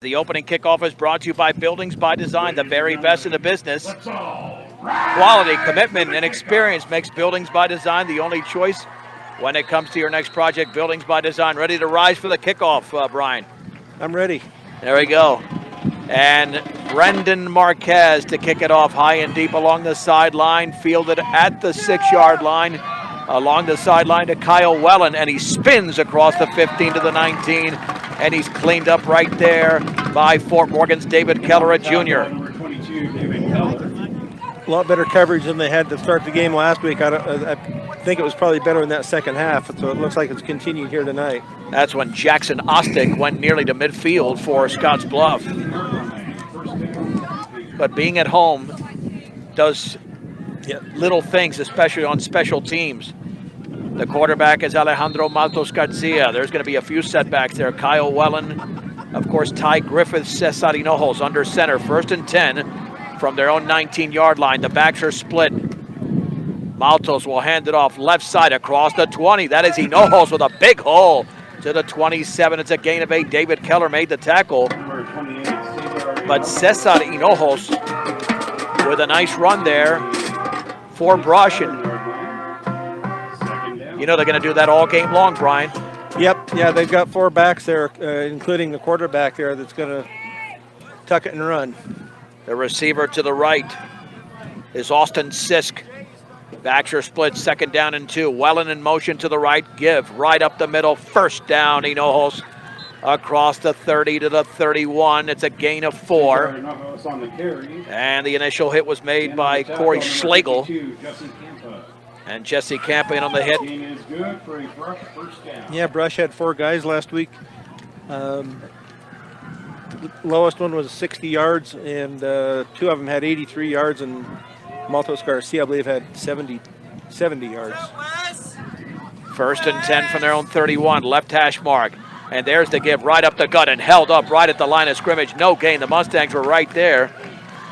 The opening kickoff is brought to you by Buildings by Design, the very best in the business. Quality, commitment, and experience makes Buildings by Design the only choice when it comes to your next project. Buildings by Design, ready to rise for the kickoff, Brian. I'm ready. There we go. And Brendan Marquez to kick it off high and deep along the sideline, fielded at the 6-yard line. Along the sideline to Kyle Wellen, and he spins across the 15 to the 19, and he's cleaned up right there by Fort Morgan's David Keller Jr. A lot better coverage than they had to start the game last week. I think it was probably better in that second half, so it looks like it's continued here tonight. That's when Jackson Ostick went nearly to midfield for Scotts Bluff. But being at home does little things, especially on special teams. The quarterback is Alejandro Maltos Garcia. There's going to be a few setbacks there. Kyle Wellen, of course, Ty Griffith, Cesar Hinojos under center. 1st and 10 from their own 19-yard line. The backs are split. Maltos will hand it off left side across the 20. That is Hinojos with a big hole to the 27. It's a gain of 8. David Keller made the tackle. But Cesar Hinojos with a nice run there for Brush, and you know they're going to do that all game long, Brian. Yep, yeah, they've got 4 backs there, including the quarterback there that's going to tuck it and run. The receiver to the right is Austin Sisk. Backs are split, 2nd down and 2. Wellen in motion to the right, give right up the middle, 1st down, Hinojos across the 30 to the 31. It's a gain of 4. And the initial hit was made by Corey Schlegel. And Jesse Campa in on the hit. Yeah, Brush had 4 guys last week. Lowest one was 60 yards, and 2 of them had 83 yards, and Maltos Garcia, I believe, had 70 yards. 1st and 10 from their own 31, left hash mark. And there's the give right up the gut and held up right at the line of scrimmage. No gain. The Mustangs were right there.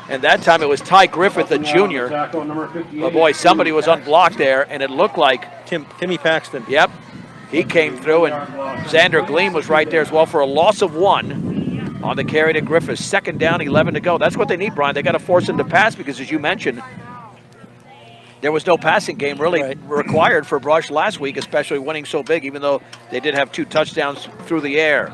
And that time it was Ty Griffith, the junior. But boy, somebody was unblocked there, and it looked like Timmy Paxton. Yep. He came through, and Xander Gleam was right there as well for a loss of 1 on the carry to Griffith. 2nd down, 11 to go. That's what they need, Brian. They got to force him to pass because, as you mentioned, there was no passing game really required for Brush last week, especially winning so big, even though they did have 2 touchdowns through the air.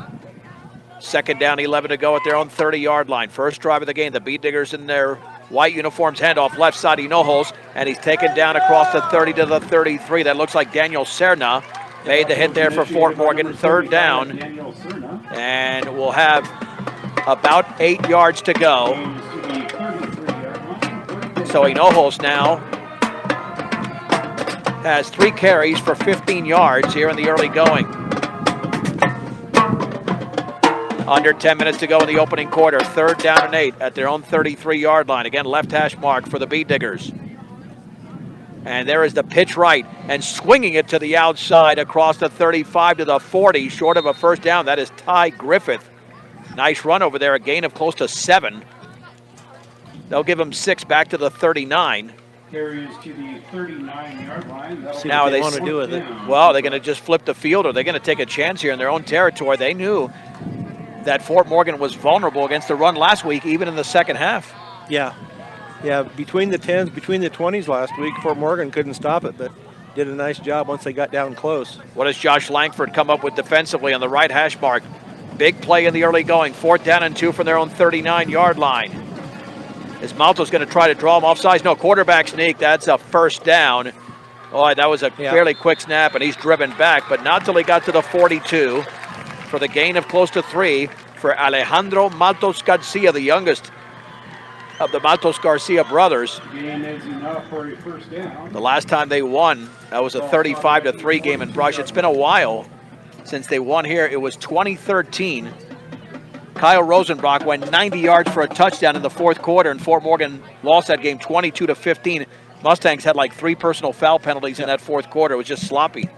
2nd down, 11 to go at their own 30-yard line. First drive of the game. The Beat Diggers in their white uniforms, handoff left side, Hinojos, and he's taken down across the 30 to the 33. That looks like Daniel Serna made the hit there for Fort Morgan. 3rd down, and we'll have about 8 yards to go. So Hinojos now has 3 carries for 15 yards here in the early going. Under 10 minutes to go in the opening quarter. 3rd down and 8 at their own 33-yard line. Again, left hash mark for the Beat Diggers. And there is the pitch right, and swinging it to the outside across the 35 to the 40, short of a 1st down. That is Ty Griffith. Nice run over there, a gain of close to 7. They'll give him 6 back to the 39. Carries to the 39-yard line. Now they want to do with it. Well, they're going to just flip the field, or they're going to take a chance here in their own territory. They knew that Fort Morgan was vulnerable against the run last week, even in the second half. Yeah, between the 10s, between the 20s last week, Fort Morgan couldn't stop it, but did a nice job once they got down close. What does Josh Langford come up with defensively on the right hash mark? Big play in the early going. 4th down and 2 from their own 39-yard line. Is Maltos going to try to draw him offsides? No, quarterback sneak. That's a 1st down. Oh, that was a fairly quick snap, and he's driven back, but not till he got to the 42 for the gain of close to 3 for Alejandro Maltos Garcia, the youngest of the Maltos Garcia brothers. The last time they won, that was a 35-3 game in Brush. It's been a while since they won here. It was 2013. Kyle Rosenbrock went 90 yards for a touchdown in the 4th quarter, and Fort Morgan lost that game 22-15. Mustangs had like 3 personal foul penalties in that 4th quarter. It was just sloppy.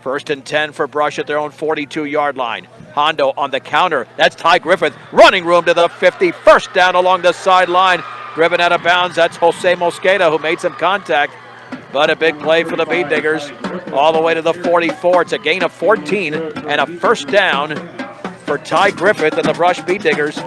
1st and 10 for Brush at their own 42-yard line. Hondo on the counter. That's Ty Griffith. Running room to the 50. 1st down along the sideline. Driven out of bounds. That's Jose Mosqueda, who made some contact. But a big play for the Beat Diggers all the way to the 44. It's a gain of 14 and a 1st down for Ty Griffith and the Brush Beet Diggers.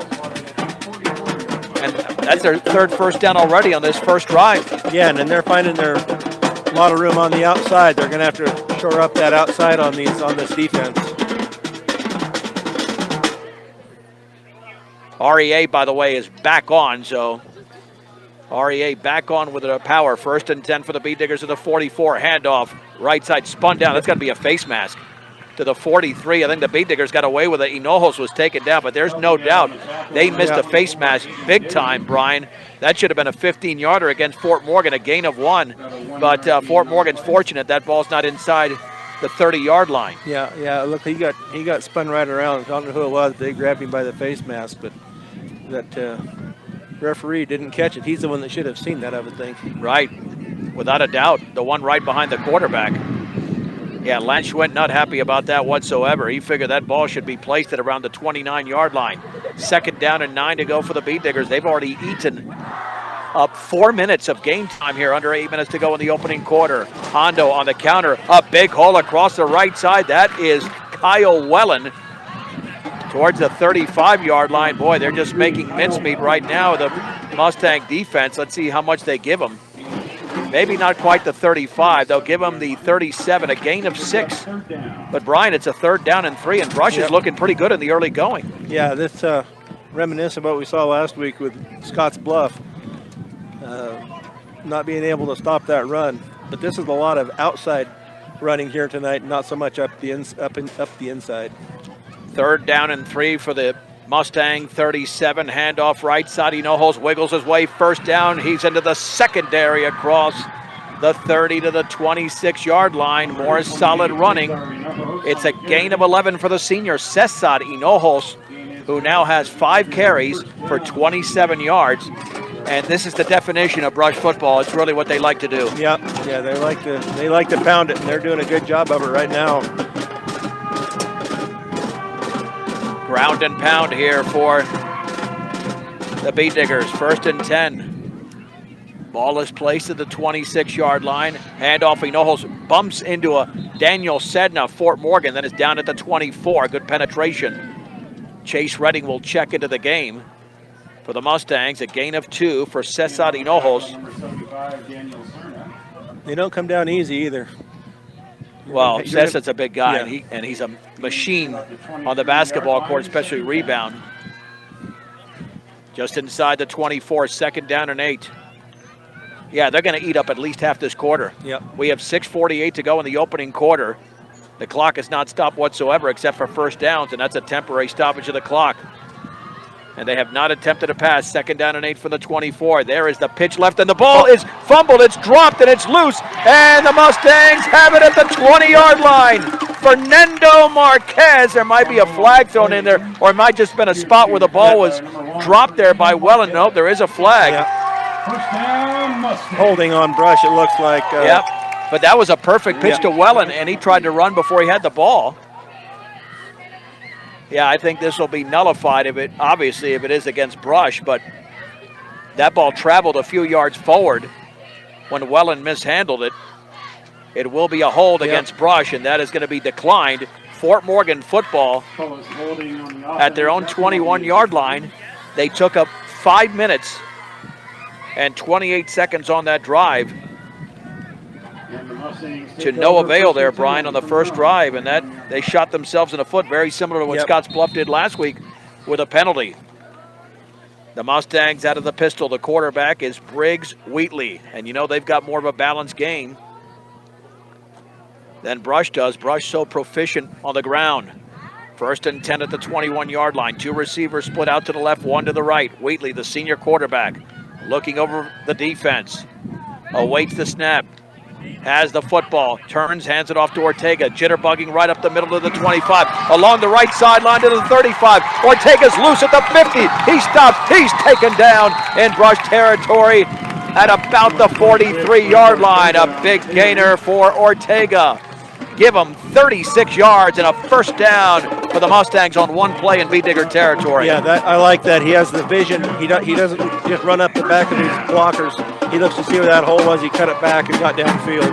And that's their third first down already on this first drive. Yeah, and then they're finding their a lot of room on the outside. They're going to have to shore up that outside on this defense. REA, by the way, is back on, so REA back on with the power. 1st and 10 for the Beet Diggers at the 44. Handoff, right side, spun down. That's got to be a face mask to the 43. I think the Beet Diggers got away with it. Hinojos was taken down, but there's no doubt they missed a face mask big time, Brian. That should have been a 15-yarder against Fort Morgan, a gain of 1. But Fort Morgan's fortunate that ball's not inside the 30-yard line. Yeah. Look, he got spun right around. I don't know who it was. They grabbed him by the face mask, but that referee didn't catch it. He's the one that should have seen that, I would think. Right, without a doubt, the one right behind the quarterback. Yeah, Lance Schwint not happy about that whatsoever. He figured that ball should be placed at around the 29-yard line. 2nd down and 9 to go for the Beet Diggers. They've already eaten up 4 minutes of game time here, under 8 minutes to go in the opening quarter. Hondo on the counter, a big hole across the right side. That is Kyle Wellen towards the 35-yard line. Boy, they're just making mincemeat right now, the Mustang defense. Let's see how much they give them. Maybe not quite the 35. They'll give them the 37, a gain of 6. But, Brian, it's a 3rd down and 3, and Brush is looking pretty good in the early going. Yeah, this reminiscent of what we saw last week with Scotts Bluff, not being able to stop that run. But this is a lot of outside running here tonight, not so much up the inside. 3rd down and 3 for the Mustang 37, handoff right side. Hinojos wiggles his way, 1st down. He's into the secondary across the 30 to the 26-yard line. More solid running. It's a gain of 11 for the senior, Cesar Hinojos, who now has 5 carries for 27 yards. And this is the definition of Brush football. It's really what they like to do. Yeah, they like to pound it, and they're doing a good job of it right now. Ground and pound here for the Beet Diggers. 1st and 10. Ball is placed at the 26-yard line. Handoff, Hinojos bumps into a Daniel Sedna, Fort Morgan, then is down at the 24. Good penetration. Chase Redding will check into the game for the Mustangs. A gain of 2 for Cesar Hinojos. They don't come down easy either. Well, Cesar's a big guy, and he's a machine on the basketball court, especially rebound. Just inside the 24, 2nd down and 8. Yeah, they're going to eat up at least half this quarter. Yep. We have 6:48 to go in the opening quarter. The clock is not stopped whatsoever except for 1st downs, and that's a temporary stoppage of the clock. And they have not attempted a pass. 2nd down and 8 for the 24. There is the pitch left, and the ball is fumbled. It's dropped, and it's loose. And the Mustangs have it at the 20-yard line. Fernando Marquez. There might be a flag thrown in there, or it might just been a spot where the ball was dropped there by Wellen. No, there is a flag. Holding on Brush, it looks like. Yep, but that was a perfect pitch to Wellen, and he tried to run before he had the ball. Yeah, I think this will be nullified if it is against Brush, but that ball traveled a few yards forward when Wellen mishandled it. It will be a hold against Brush, and that is going to be declined. Fort Morgan football at their own 21-yard line. They took up 5 minutes and 28 seconds on that drive. To no avail there, Brian, on the first drive, and that they shot themselves in the foot, very similar to what Scotts Bluff did last week with a penalty. The Mustangs out of the pistol. The quarterback is Briggs Wheatley, and you know they've got more of a balanced game than Brush does. Brush so proficient on the ground. 1st and 10 at the 21-yard line. 2 receivers split out to the left, 1 to the right. Wheatley, the senior quarterback, looking over the defense. Awaits the snap. Has the football, turns, hands it off to Ortega, jitterbugging right up the middle of the 25, along the right sideline to the 35. Ortega's loose at the 50. He stops, he's taken down in Brush territory at about the 43-yard line. A big gainer for Ortega. Give him 36 yards and a 1st down for the Mustangs on one play in Beet Digger territory. Yeah, I like that. He has the vision. He doesn't just run up the back of his blockers. He looks to see where that hole was. He cut it back and got downfield.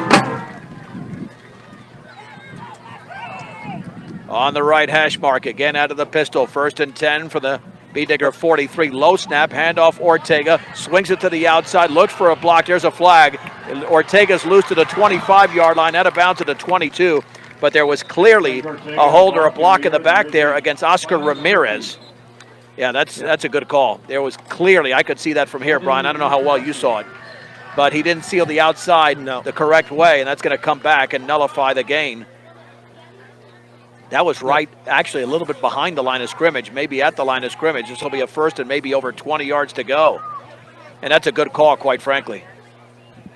on the right hash mark. Again out of the pistol. 1st and 10 for the B-Digger 43. Low snap, handoff Ortega. Swings it to the outside, looks for a block. There's a flag. Ortega's loose to the 25-yard line, out of bounds to the 22. But there was clearly a hold or a block in the back there against Oscar Ramirez. Yeah, that's a good call. There was clearly, I could see that from here, Brian. I don't know how well you saw it. But he didn't seal the outside the correct way, and that's going to come back and nullify the gain. That was right, actually a little bit behind the line of scrimmage, maybe at the line of scrimmage. This will be a 1st and maybe over 20 yards to go. And that's a good call, quite frankly.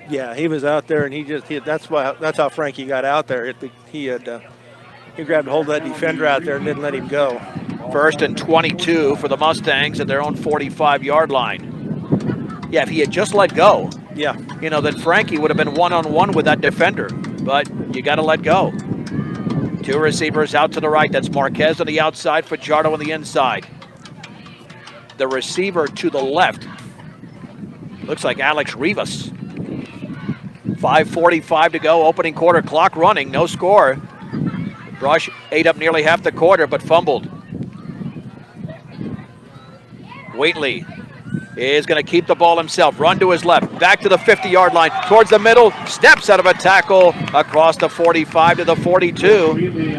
Yeah, he was out there, and that's how Frankie got out there. He grabbed a hold of that defender out there and didn't let him go. 1st and 22 for the Mustangs at their own 45-yard line. Yeah, if he had just let go, then Frankie would have been one-on-one with that defender. But you got to let go. 2 receivers out to the right. That's Marquez on the outside, Fajardo on the inside. The receiver to the left looks like Alex Rivas. 5:45 to go, opening quarter, clock running, no score. Brush ate up nearly half the quarter, but fumbled. Waitley is going to keep the ball himself, run to his left, back to the 50-yard line, towards the middle, steps out of a tackle across the 45 to the 42.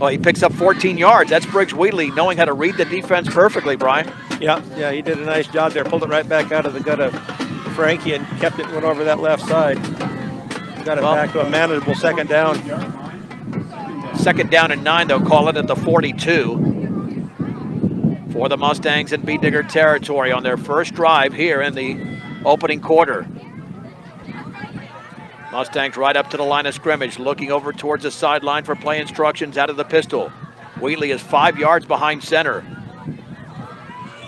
Oh, he picks up 14 yards. That's Briggs Wheatley knowing how to read the defense perfectly, Brian. Yeah, he did a nice job there. Pulled it right back out of the gut of Frankie and kept it, went over that left side. Got it back to a manageable 2nd down. 2nd down and 9, they'll call it at the 42. For the Mustangs in B-Digger territory on their first drive here in the opening quarter. Mustangs right up to the line of scrimmage, looking over towards the sideline for play instructions out of the pistol. Wheatley is 5 yards behind center.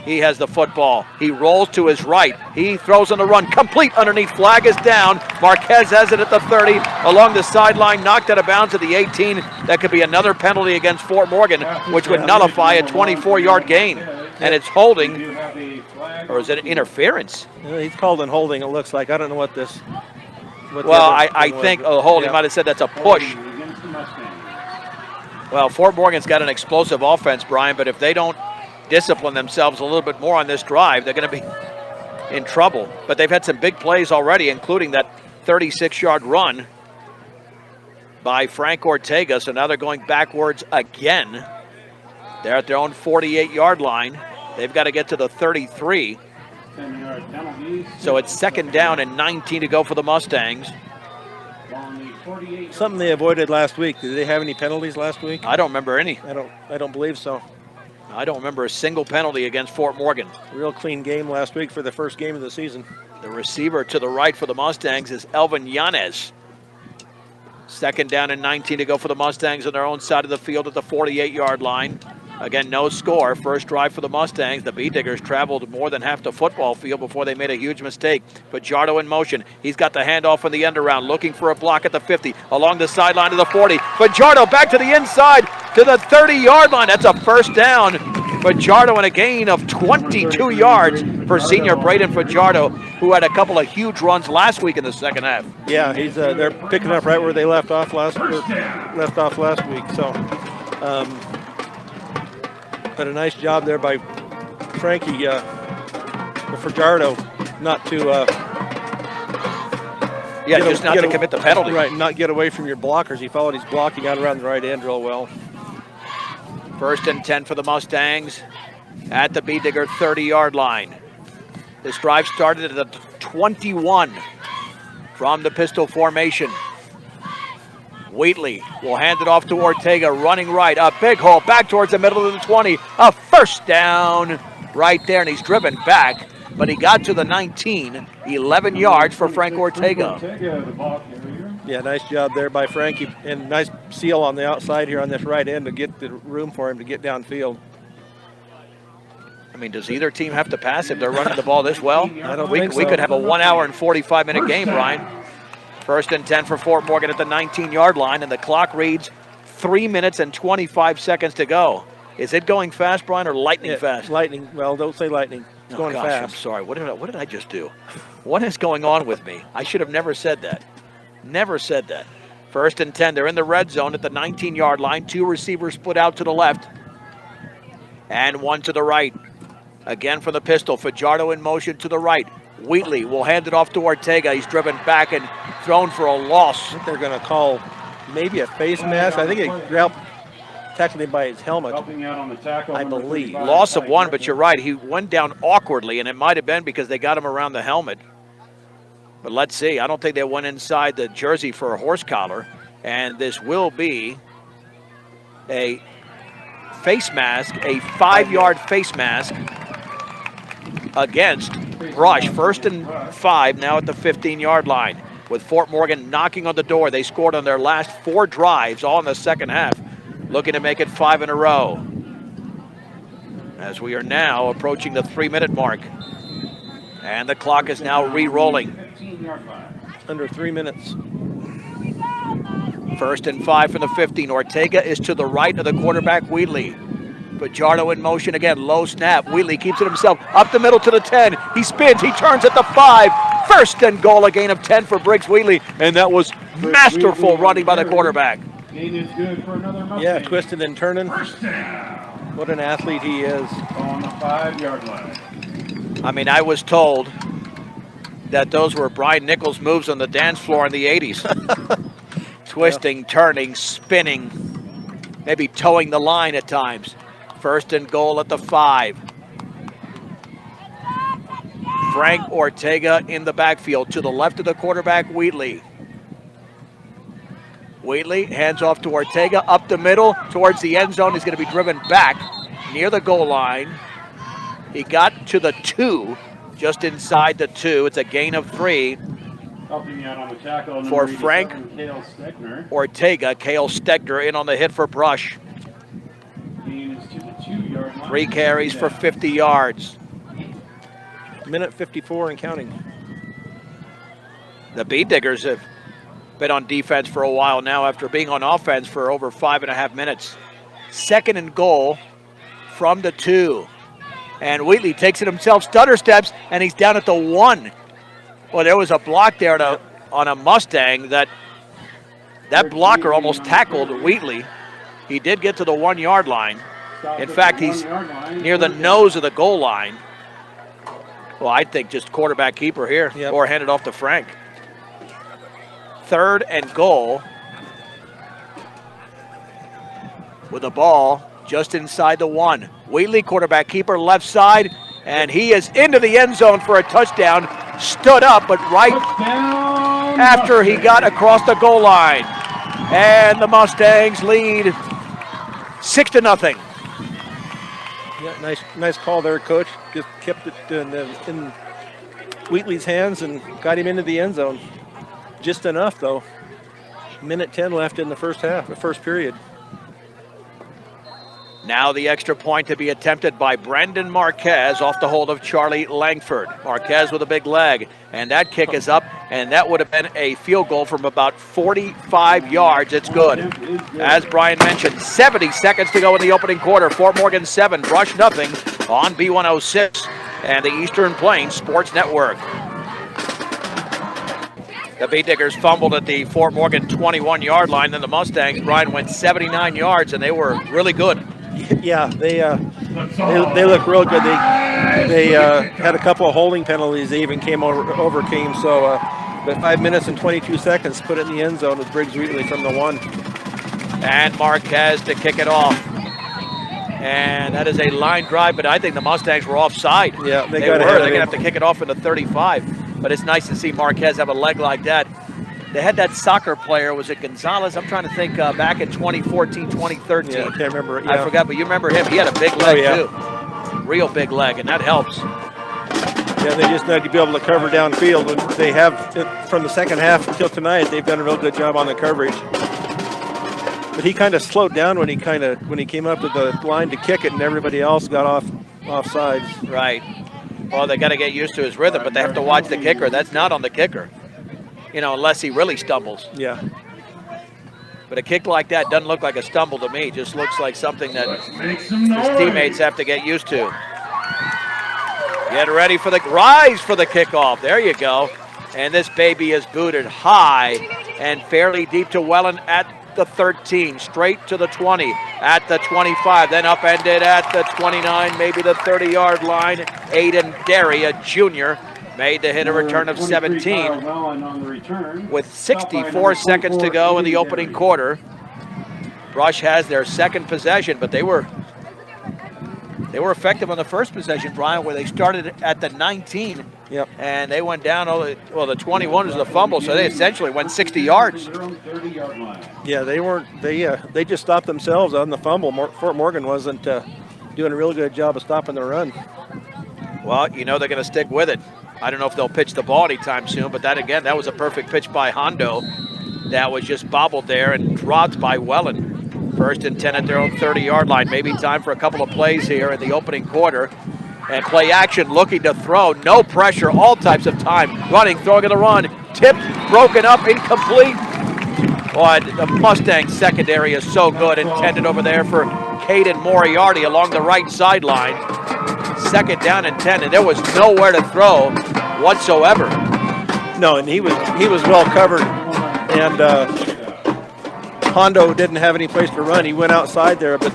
He has the football. He rolls to his right. He throws on the run. Complete underneath. Flag is down. Marquez has it at the 30. Along the sideline, knocked out of bounds at the 18. That could be another penalty against Fort Morgan, which would nullify a 24-yard gain. And it's holding, or is it interference? He's called in holding, it looks like. I don't know what this... I think holding might have said that's a push. Well, Fort Morgan's got an explosive offense, Brian, but if they don't discipline themselves a little bit more on this drive, they're going to be in trouble. But they've had some big plays already, including that 36-yard run by Frank Ortega. So now they're going backwards again. They're at their own 48-yard line. They've got to get to the 33. So it's 2nd down and 19 to go for the Mustangs. Something they avoided last week. Did they have any penalties last week? I don't remember any. I don't believe so. I don't remember a single penalty against Fort Morgan. Real clean game last week for the first game of the season. The receiver to the right for the Mustangs is Elvin Yanez. 2nd down and 19 to go for the Mustangs on their own side of the field at the 48-yard line. Again, no score. First drive for the Mustangs. The B-Diggers traveled more than half the football field before they made a huge mistake. Fajardo in motion. He's got the handoff on the end around, looking for a block at the 50. Along the sideline to the 40. Fajardo back to the inside to the 30-yard line. That's a 1st down. Fajardo and a gain of 22 yards for senior Braden Fajardo, who had a couple of huge runs last week in the 2nd half. Yeah, he's they're picking up right where they left off last week. So, but a nice job there by Frankie Fajardo not to not to commit the penalty. Right, not get away from your blockers. He followed his blocking out around the right end real well. 1st and 10 for the Mustangs at the B-Digger 30-yard line. This drive started at the 21 from the pistol formation. Wheatley will hand it off to Ortega, running right. A big hole back towards the middle of the 20. A 1st down right there, and he's driven back, but he got to the 19. 11 yards for Frank Ortega. Yeah, nice job there by Frankie, and nice seal on the outside here on this right end to get the room for him to get downfield. I mean, does either team have to pass if they're running the ball this well? I don't think so. We could have a 1 hour and 45-minute game, Brian. 1st and 10 for Fort Morgan at the 19-yard line, and the clock reads 3 minutes and 25 seconds to go. Is it going fast, Brian, or lightning fast? Lightning. Well, don't say lightning. It's going fast. I'm sorry. What did I just do? What is going on with me? I should have never said that. Never said that. First and 10. They're in the red zone at the 19-yard line. 2 receivers split out to the left and 1 to the right. Again from the pistol. Fajardo in motion to the right. Wheatley will hand it off to Ortega. He's driven back and thrown for a loss. I think they're going to call maybe a face mask. I think it grabbed technically by his helmet. Helping out on the tackle. I number believe. 35, Loss of Ty 1, but Griffith. you're right. He went down awkwardly, and it might have been because they got him around the helmet. But let's see. I don't think they went inside the jersey for a horse collar. And this will be a face mask, a 5-yard face mask against Brush. First and 5 now at the 15-yard line. With Fort Morgan knocking on the door. They scored on their last 4 drives, all in the second half. Looking to make it 5 in a row. As we are now approaching the 3-minute mark. And the clock is now re-rolling. 15-yard line. Under 3 minutes. First and 5 from the 15. Ortega is to the right of the quarterback, Wheatley. Fajardo in motion again, low snap. Wheatley keeps it himself, up the middle to the 10. He spins, he turns at the 5. First and goal, a gain of 10 for Briggs Wheatley. And that was masterful running by the quarterback. Gain is good for another Mustang. Yeah, twisting and turning. First down. What an athlete he is. On the 5-yard line. I mean, I was told that those were Brian Nichols' moves on the dance floor in the 80s. Twisting, turning, spinning, maybe towing the line at times. First and goal at the 5. Frank Ortega in the backfield to the left of the quarterback, Wheatley. Wheatley hands off to Ortega up the middle towards the end zone. He's going to be driven back near the goal line. He got to the 2, just inside the 2. It's a gain of 3. Helping out on the tackle. For number Frank 87, Cale Stegner. Ortega, Cale Stegner in on the hit for Brush. Gain is to the 2-yard line. 3 carries for 50 yards. Minute 54 and counting. The Bee Diggers have been on defense for a while now after being on offense for over 5.5 minutes. Second and goal from the 2. And Wheatley takes it himself, stutter steps, and he's down at the 1. Well, there was a block there on a Mustang that blocker almost tackled Wheatley. He did get to the 1-yard line. In fact, he's near the nose of the goal line. Well, I think just quarterback keeper here, Yep. or hand it off to Frank. Third and goal with the ball just inside the 1. Wheatley, quarterback keeper, left side, and he is into the end zone for a touchdown. Stood up, but right Touchdown, after he got across the goal line. And the Mustangs lead 6-0. Yeah, nice call there, Coach. Just kept it in Wheatley's hands and got him into the end zone. Just enough, though. Minute 10 left in the first half, the first period. Now the extra point to be attempted by Brandon Marquez off the hold of Charlie Langford. Marquez with a big leg, and that kick is up, and that would have been a field goal from about 45 yards. It's good. As Brian mentioned, 70 seconds to go in the opening quarter. Fort Morgan 7, Brush nothing on B106 and the Eastern Plains Sports Network. The Bee Diggers fumbled at the Fort Morgan 21-yard line, then the Mustangs, Brian, went 79 yards, and they were really good. Yeah, they look real good. They had a couple of holding penalties. They even overcame. So, but 5 minutes and 22 seconds put it in the end zone with Briggs Wheatley from the 1. And Marquez to kick it off. And that is a line drive, but I think the Mustangs were offside. Yeah, they They're got ahead of going to him. have to kick it off in the 35. But it's nice to see Marquez have a leg like that. They had that soccer player, was it Gonzalez? I'm trying to think back in 2014, 2013. Yeah, I can't remember. Yeah. I forgot, but you remember him. He had a big leg, yeah. too. Real big leg, and that helps. Yeah, they just need to be able to cover downfield. And they have, from the second half until tonight, they've done a real good job on the coverage. But he kind of slowed down when he came up to the line to kick it, and everybody else got offsides. Right. Well, they got to get used to his rhythm, but they have to watch the kicker. That's not on the kicker, unless he really stumbles. Yeah. But a kick like that doesn't look like a stumble to me. It just looks like something that Make some his noise. teammates have to get used to. Get ready for the rise for the kickoff. There you go. And this baby is booted high and fairly deep to Welland at the 13, straight to the 20, at the 25, then upended at the 29, maybe the 30-yard line. Aiden Derry, a junior, made the hit a return of 17 on the return. with 64 seconds to go in the opening quarter. Brush has their second possession, but they were effective on the first possession, Brian, where they started at the 19. Yep. And they went down, well, the 21 was the fumble, so they essentially went 60 yards. Yeah, they just stopped themselves on the fumble. Fort Morgan wasn't doing a real good job of stopping the run. Well, they're going to stick with it. I don't know if they'll pitch the ball anytime soon, but that was a perfect pitch by Hondo. That was just bobbled there and dropped by Welland. First and 10 at their own 30-yard line. Maybe time for a couple of plays here in the opening quarter. And play action, looking to throw. No pressure, all types of time. Running, throwing in the run. Tipped, broken up, incomplete. Boy, the Mustang secondary is so good. Intended over there for Caden Moriarty along the right sideline. Second down and 10, and there was nowhere to throw whatsoever. No, and he was well covered. And Hondo didn't have any place to run. He went outside there, but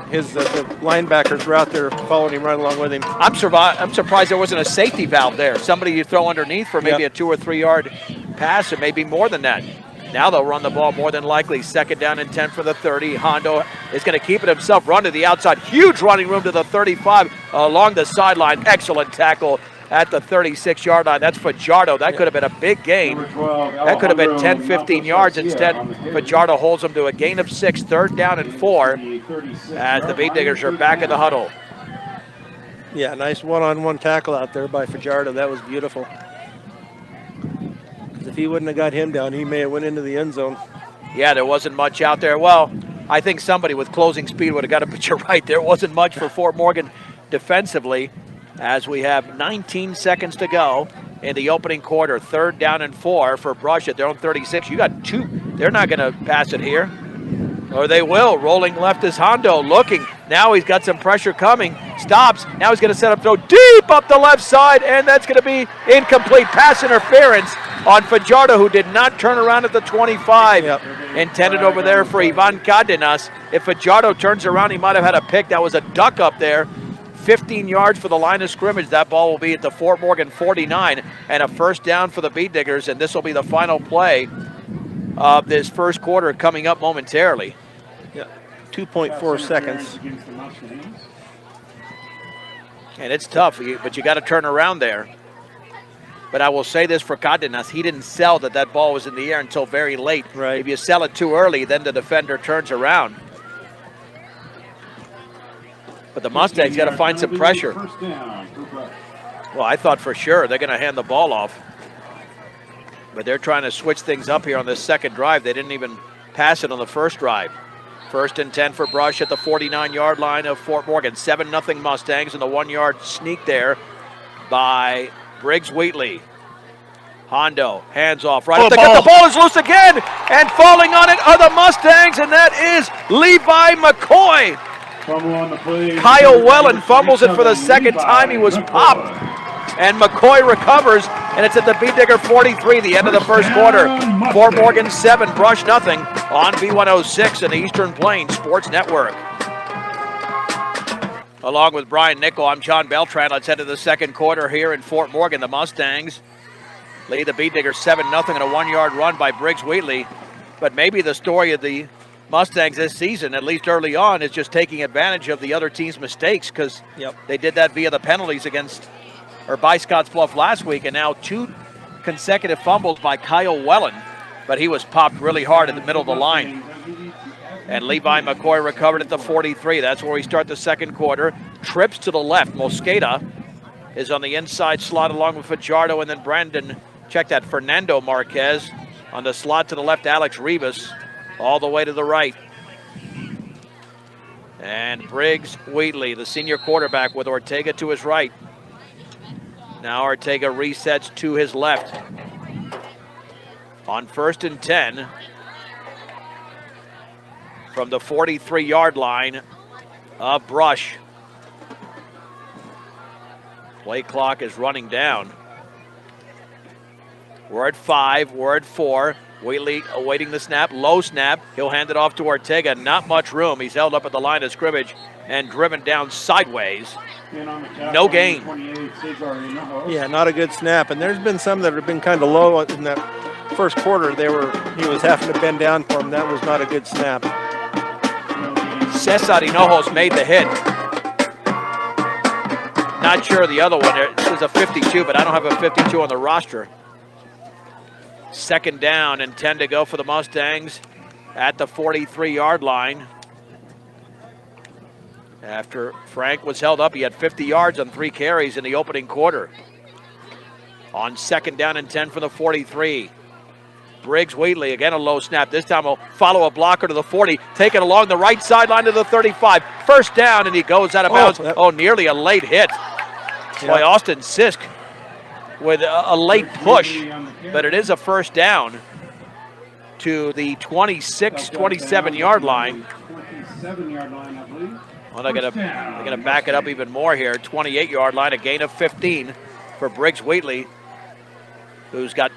his the linebackers were out there following him right along with him. I'm surprised there wasn't a safety valve there. Somebody you throw underneath for maybe a 2 or 3 yard pass, or maybe more than that. Now they'll run the ball more than likely. Second down and 10 for the 30. Hondo is going to keep it himself, run to the outside. Huge running room to the 35 along the sideline. Excellent tackle at the 36-yard line. That's Fajardo. That could have been a big gain. That could have been 10, 15 yards. Instead, Fajardo holds them to a gain of 6, third down and 4, as the Beat Diggers are back in the huddle. Yeah, nice one-on-one tackle out there by Fajardo. That was beautiful. If he wouldn't have got him down, he may have went into the end zone. Yeah, there wasn't much out there. Well, I think somebody with closing speed would have got a picture right. There wasn't much for Fort Morgan defensively, as we have 19 seconds to go in the opening quarter. Third down and 4 for Brush at their own 36. You got 2. They're not going to pass it here. Or they will. Rolling left is Hondo, looking. Now he's got some pressure coming. Stops. Now he's going to set up, throw deep up the left side, and that's going to be incomplete. Pass interference on Fajardo, who did not turn around at the 25. Yep. Intended over there for Ivan Cardenas. If Fajardo turns around, he might have had a pick. That was a duck up there. 15 yards for the line of scrimmage. That ball will be at the Fort Morgan 49, and a first down for the Beat Diggers, and this will be the final play of this first quarter coming up momentarily. Yeah, 2.4 seconds. And it's tough, but you got to turn around there. But I will say this for Cardenas, he didn't sell that ball was in the air until very late. Right. If you sell it too early, then the defender turns around. But the Mustangs got to find some pressure. Well, I thought for sure they're going to hand the ball off. But they're trying to switch things up here on this second drive. They didn't even pass it on the first drive. First and 10 for Brush at the 49-yard line of Fort Morgan. 7-0 Mustangs, and the 1-yard sneak there by Briggs Wheatley. Hondo, hands off, right up the ball is loose again, and falling on it are the Mustangs, and that is Levi McCoy. Kyle Welland fumbles it for the second time. He was popped, and McCoy recovers, and it's at the Beat Digger 43, the end of the first quarter. Fort Morgan 7, Brush nothing on B106 and the Eastern Plains Sports Network. Along with Brian Nickel, I'm John Beltran. Let's head to the second quarter here in Fort Morgan. The Mustangs lead the Beat Diggers 7-0 and a 1-yard run by Briggs Wheatley. But maybe the story of the Mustangs this season, at least early on, is just taking advantage of the other team's mistakes, because they did that via the penalties by Scotts Bluff last week, and now 2 consecutive fumbles by Kyle Welland, but he was popped really hard in the middle of the line. And Levi McCoy recovered at the 43. That's where we start the second quarter. Trips to the left. Mosqueda is on the inside slot along with Fajardo, and then Fernando Marquez on the slot to the left. Alex Rivas all the way to the right. And Briggs Wheatley, the senior quarterback, with Ortega to his right. Now Ortega resets to his left. On first and 10 from the 43-yard line of Brush. Play clock is running down. We're at 5, we're at 4. Wheatley awaiting the snap, low snap. He'll hand it off to Ortega. Not much room. He's held up at the line of scrimmage and driven down sideways. In on the tackle, No gain. 28, Cesar Hinojosa. Yeah, not a good snap. And there's been some that have been kind of low in that first quarter. He was having to bend down for him. That was not a good snap. Cesar Hinojos made the hit. Not sure the other one. This is a 52, but I don't have a 52 on the roster. Second down and 10 to go for the Mustangs at the 43-yard line. After Frank was held up, he had 50 yards on 3 carries in the opening quarter. On second down and 10 for the 43. Briggs Wheatley, again a low snap. This time will follow a blocker to the 40. Take it along the right sideline to the 35. First down, and he goes out of bounds. Nearly a late hit. Boy, Austin Sisk with a late push, but it is a first down to the 26, 27-yard line. 27-yard line, I believe. Well, they're gonna back it up even more here. 28-yard line, a gain of 15 for Briggs Wheatley, who's got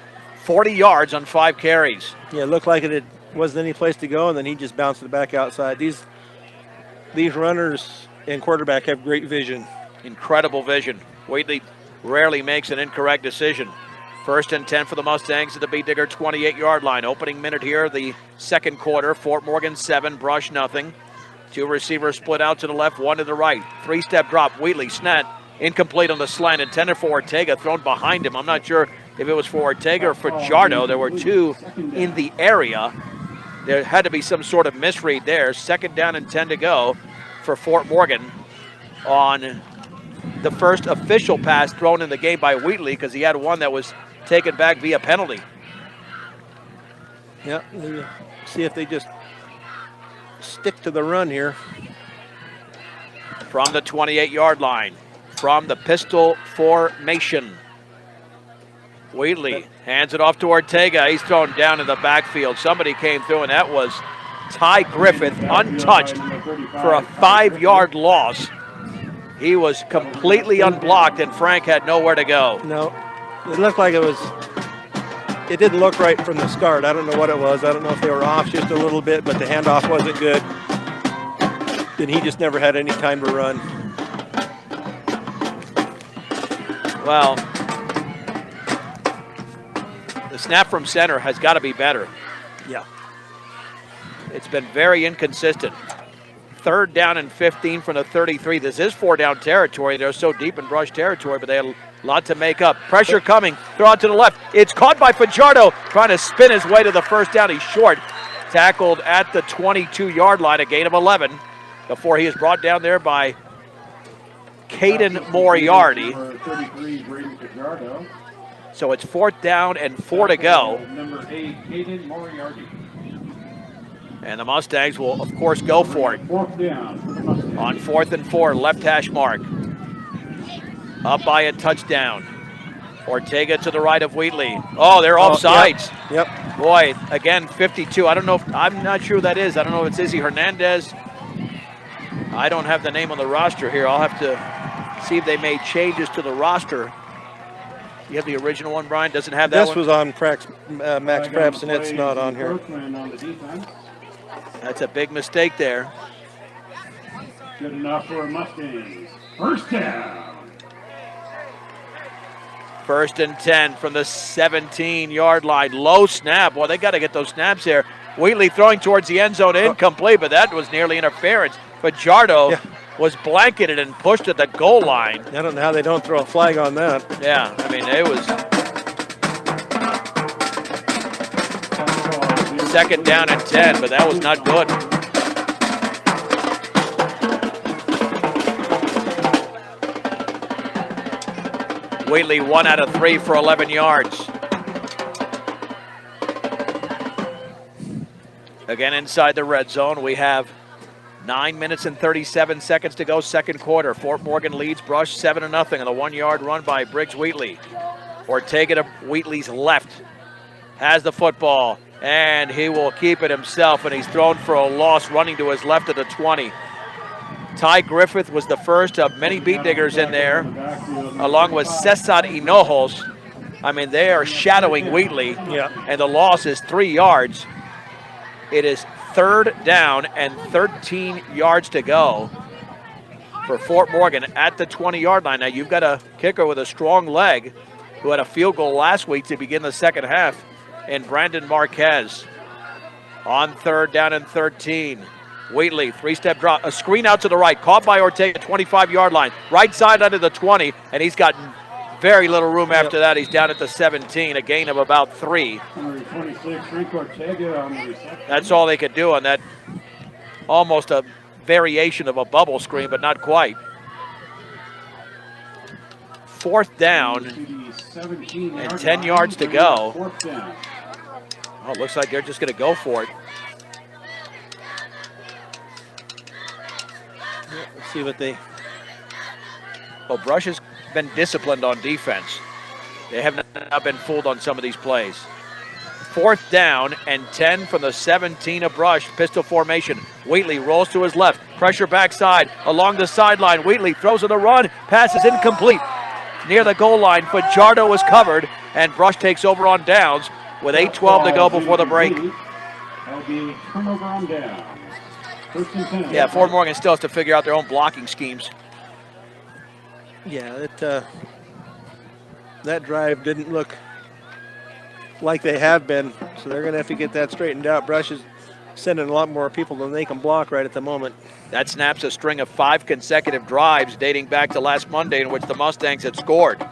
40 yards on 5 carries. Yeah, it looked like it wasn't any place to go, and then he just bounced it back outside. These runners and quarterback have great vision. Incredible vision. Wheatley rarely makes an incorrect decision. First and 10 for the Mustangs at the Beat Digger 28-yard line. Opening minute here, the second quarter. Fort Morgan 7, Brush nothing. 2 receivers split out to the left, 1 to the right. 3-step drop, Wheatley, snap, incomplete on the slant, intended for Ortega, thrown behind him. I'm not sure if it was for Ortega or for Jardo. There were 2 in the area. There had to be some sort of misread there. Second down and 10 to go for Fort Morgan on the first official pass thrown in the game by Wheatley, because he had one that was taken back via penalty. Yeah, see if they just stick to the run here. From the 28-yard line, from the pistol formation. Wheatley hands it off to Ortega. He's thrown down in the backfield. Somebody came through, and that was Ty Griffith, untouched for a 5-yard loss. He was completely unblocked, and Frank had nowhere to go. No, it looked like it didn't look right from the start. I don't know what it was. I don't know if they were off just a little bit, but the handoff wasn't good. And he just never had any time to run. Well, the snap from center has got to be better. Yeah. It's been very inconsistent. Third down and 15 from the 33. This is 4-down territory. They're so deep in Brush territory, but they have a lot to make up. Pressure coming. Throw out to the left. It's caught by Fajardo, trying to spin his way to the first down. He's short. Tackled at the 22-yard line, a gain of 11, before he is brought down there by Caden Moriarty. So it's 4th down and 4 to go. Number 8, Caden Moriarty. And the Mustangs will, of course, go for it. 4th down for the Mustangs. On 4th and 4, left hash mark. Up by a touchdown. Ortega to the right of Wheatley. Oh, they're offsides. Yep. Boy, again, 52. I don't know I'm not sure who that is. I don't know if it's Izzy Hernandez. I don't have the name on the roster here. I'll have to see if they made changes to the roster. You have the original one, Brian? Doesn't have that This one? was on Max Praps, and it's not on here. On the defense. That's a big mistake there. Good enough for Mustangs. First down. First and 10 from the 17-yard line. Low snap. Well, they got to get those snaps there. Wheatley throwing towards the end zone, incomplete, but that was nearly interference. But Jardo was blanketed and pushed at the goal line. I don't know how they don't throw a flag on that. Yeah, I mean, it was second down and 10, but that was not good. Wheatley 1 out of 3 for 11 yards. Again, inside the red zone, we have 9 minutes and 37 seconds to go, second quarter. Fort Morgan leads Brush 7-0 on a 1-yard run by Briggs Wheatley. Ortega to Wheatley's left. Has the football, and he will keep it himself, and he's thrown for a loss running to his left at the 20. Ty Griffith was the first of many beat diggers in there, along with Cesar Hinojos. I mean, they are shadowing Wheatley, Yeah. and the loss is 3 yards. It is 3rd down and 13 yards to go for Fort Morgan at the 20-yard line. Now, you've got a kicker with a strong leg who had a field goal last week to begin the second half, and Brandon Marquez on 3rd down and 13. Wheatley, 3-step drop, a screen out to the right, caught by Ortega, 25-yard line, right side under the 20, and he's got very little room after that. He's down at the 17, a gain of about 3. Number 26, Rick Ortega on the reception. That's all they could do on that, almost a variation of a bubble screen, but not quite. 4th down, To the 17-yard and 10 line. yards to go. 4th down. Oh, it looks like they're just going to go for it. Let's see what they. Well, Brush has been disciplined on defense. They have not been fooled on some of these plays. 4th down and 10 from the 17 of Brush. Pistol formation. Wheatley rolls to his left. Pressure backside along the sideline. Wheatley throws on the run. Pass is incomplete. Near the goal line, Fajardo was covered, and Brush takes over on downs with 8:12 to go before the break. That'll be a turnover on down. 1st and 10. Yeah, Fort Morgan still has to figure out their own blocking schemes. Yeah, that drive didn't look like they have been, so they're going to have to get that straightened out. Brush is sending a lot more people than they can block right at the moment. That snaps a string of 5 consecutive drives dating back to last Monday in which the Mustangs had scored.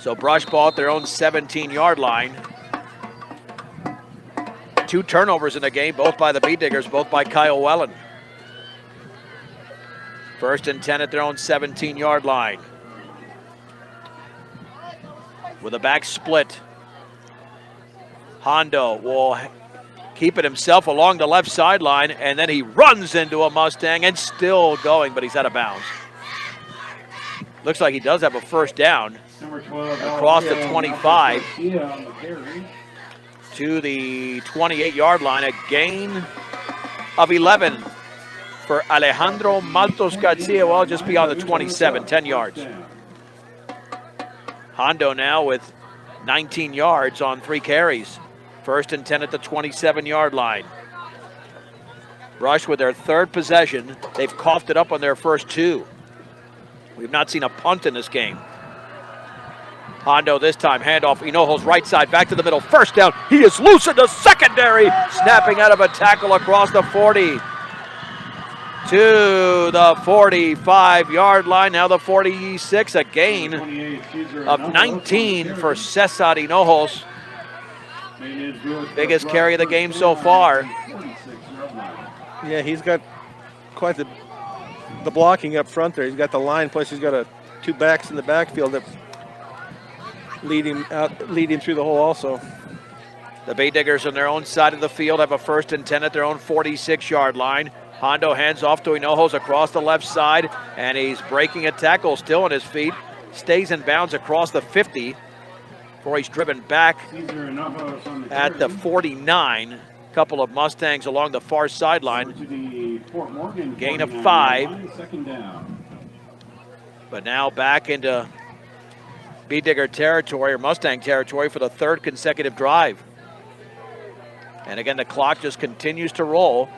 So Brush ball at their own 17-yard line. 2 turnovers in the game, both by the Bee-Diggers, both by Kyle Wellen. 1st and 10 at their own 17-yard line. With a back split, Hondo will keep it himself along the left sideline, and then he runs into a Mustang and still going, but he's out of bounds. Looks like he does have a 1st down Number 12, across the 25 Garcia on the carry. to the 28-yard line. A gain of 11 for Alejandro Maltos Garcia. Well, just beyond the 27, 10 yards. Hondo now with 19 yards on 3 carries. 1st and 10 at the 27-yard line. Brush with their 3rd possession. They've coughed it up on their first 2. We've not seen a punt in this game. Hondo this time, handoff, Hinojos right side, back to the middle, 1st down. He is loose in the secondary, snapping out of a tackle across the 40 to the 45-yard line. Now the 46, a gain of 19 for Cesar Hinojos. Biggest carry of the game so far. Yeah, he's got quite the blocking up front there. He's got the line, plus he's got 2 backs in the backfield that lead him through the hole also. The Bay Diggers on their own side of the field have a 1st and 10 at their own 46-yard line. Hondo hands off to Hinojos across the left side, and he's breaking a tackle, still on his feet. Stays in bounds across the 50 before he's driven back at the 49. Couple of Mustangs along the far sideline. Gain of 5. 2nd down. But now back into Bee-Digger territory, or Mustang territory, for the 3rd consecutive drive. And again, the clock just continues to roll.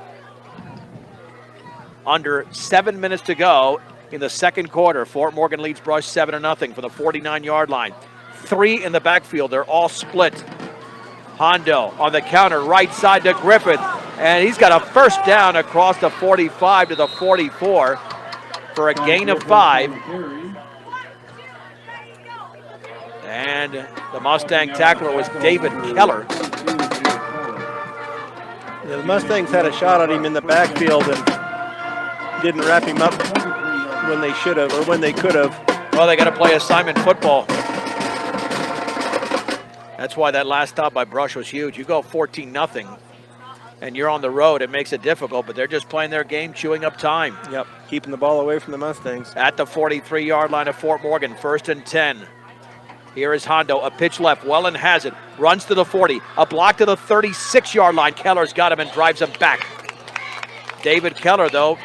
Under 7 minutes to go in the 2nd quarter. Fort Morgan leads Brush 7-0 from the 49-yard line. 3 in the backfield. They're all split. Hondo on the counter, right side to Griffith. And he's got a 1st down across the 45 to the 44 for a gain of 5. And the Mustang tackler was David Keller. Yeah, the Mustangs had a shot at him in the backfield and didn't wrap him up when they should have, or when they could have. Well, they got to play assignment football. That's why that last stop by Brush was huge. You go 14-0, and you're on the road. It makes it difficult, but they're just playing their game, chewing up time. Yep, keeping the ball away from the Mustangs. At the 43-yard line of Fort Morgan, 1st and 10. Here is Hondo, a pitch left. Wellen has it, runs to the 40, a block to the 36-yard line. Keller's got him and drives him back. David Keller, though,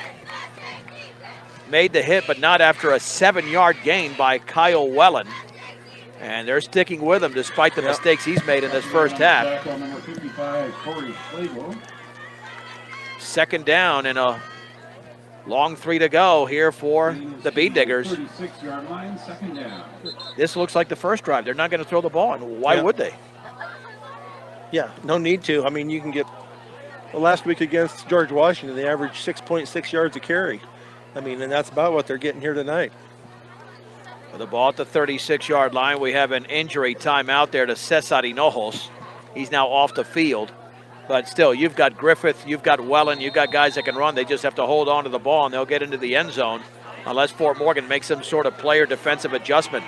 made the hit, but not after a 7-yard gain by Kyle Wellen. And they're sticking with him despite the mistakes he's made in this first half. Tackle number 55, Corey Schlegel. Second down and a long 3 to go here for the Beet Diggers. 36-yard line, second down. This looks like the first drive. They're not going to throw the ball, and why would they? Yeah, no need to. I mean, you can get, well, last week against George Washington, they averaged 6.6 yards a carry. I mean, and that's about what they're getting here tonight. With the ball at the 36-yard line, we have an injury timeout there to Cesar Hinojos. He's now off the field. But still, you've got Griffith, you've got Wellen, you've got guys that can run. They just have to hold on to the ball, and they'll get into the end zone unless Fort Morgan makes some sort of player defensive adjustment.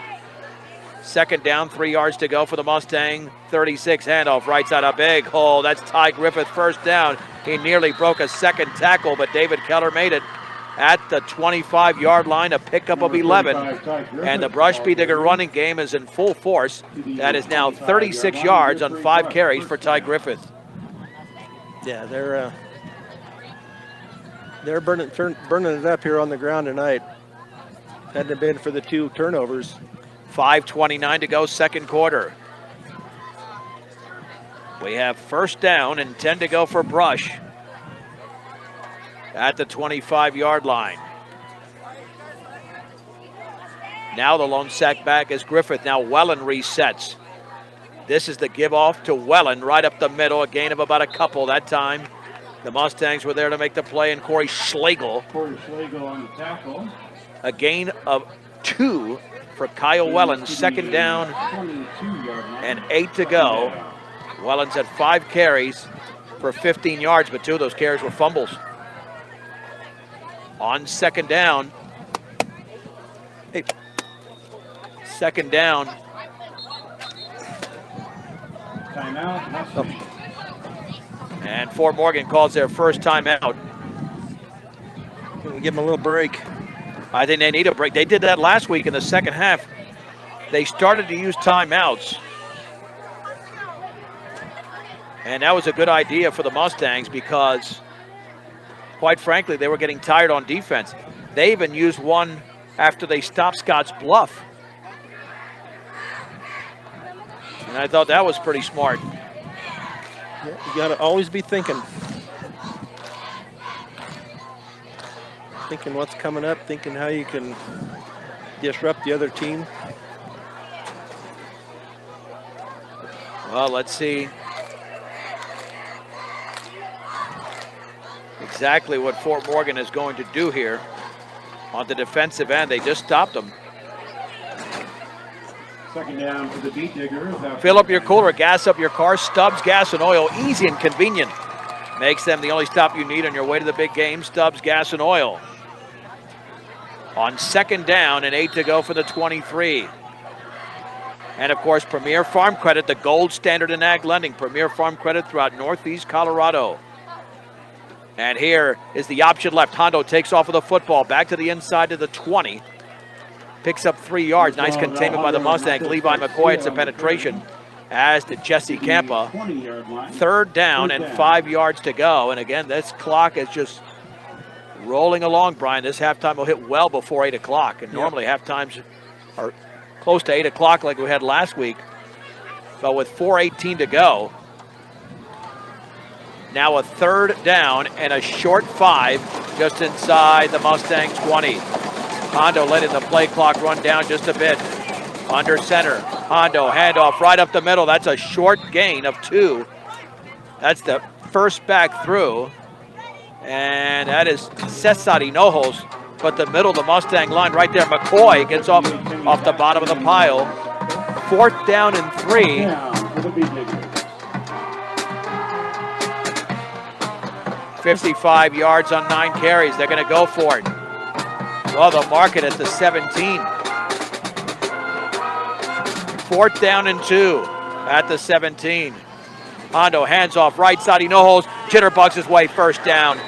Second down, 3 yards to go for the Mustang. 36 handoff, right side, a big hole. That's Ty Griffith, first down. He nearly broke a second tackle, but David Keller made it at the 25-yard line, a pickup of 11. And the Brush Beet Digger running game is in full force. That is now 36 yards on 5 carries for Ty Griffith. Yeah, they're burning it up here on the ground tonight. Hadn't it been for the 2 turnovers. 5:29 to go, second quarter. We have first down and 10 to go for Brush at the 25-yard line. Now the lone sack back is Griffith. Now Wellen resets. This is the give off to Wellen right up the middle, a gain of about a couple that time. The Mustangs were there to make the play, and Corey Schlegel. Corey Schlegel on the tackle. A gain of 2 for Kyle Wellen, second down 22-yard line. and 8 to go. Wellen's had 5 carries for 15 yards, but 2 of those carries were fumbles. On second down. Hey. Second down. Timeout, Mustang. And Fort Morgan calls their first timeout. Can we give them a little break? I think they need a break. They did that last week in the second half. They started to use timeouts. And that was a good idea for the Mustangs because, quite frankly, they were getting tired on defense. They even used one after they stopped Scotts Bluff. And I thought that was pretty smart. You got to always be thinking what's coming up, thinking how you can disrupt the other team. Well, let's see exactly what Fort Morgan is going to do here on the defensive end. They just stopped them. Second down for the Beet Diggers. Fill up your cooler, gas up your car. Stubbs Gas and Oil, easy and convenient. Makes them the only stop you need on your way to the big game. Stubbs Gas and Oil. On second down and 8 to go for the 23. And of course, Premier Farm Credit, the gold standard in ag lending. Premier Farm Credit throughout Northeast Colorado. And here is the option left. Hondo takes off with the football. Back to the inside to the 20. Picks up 3 yards. Nice containment by the Mustang. Levi McCoy at some penetration, as did Jesse Campa. Third down and 5 yards to go. And again, this clock is just rolling along, Brian. This halftime will hit well before 8 o'clock. And normally halftimes are close to 8 o'clock like we had last week. But with 4:18 to go, now a third down and a short 5 just inside the Mustang 20. Hondo letting the play clock run down just a bit. Under center. Hondo, handoff right up the middle. That's a short gain of 2. That's the first back through. And that is Cesar Hinojos. But the middle of the Mustang line right there. McCoy gets off the bottom of the pile. Fourth down and 3. Down for the Beet Diggers. 55 yards on 9 carries. They're going to go for it. Well, they'll mark it at the 17. Fourth down and 2 at the 17. Hondo hands off right side. Hinojos jitterbugs his way, first down.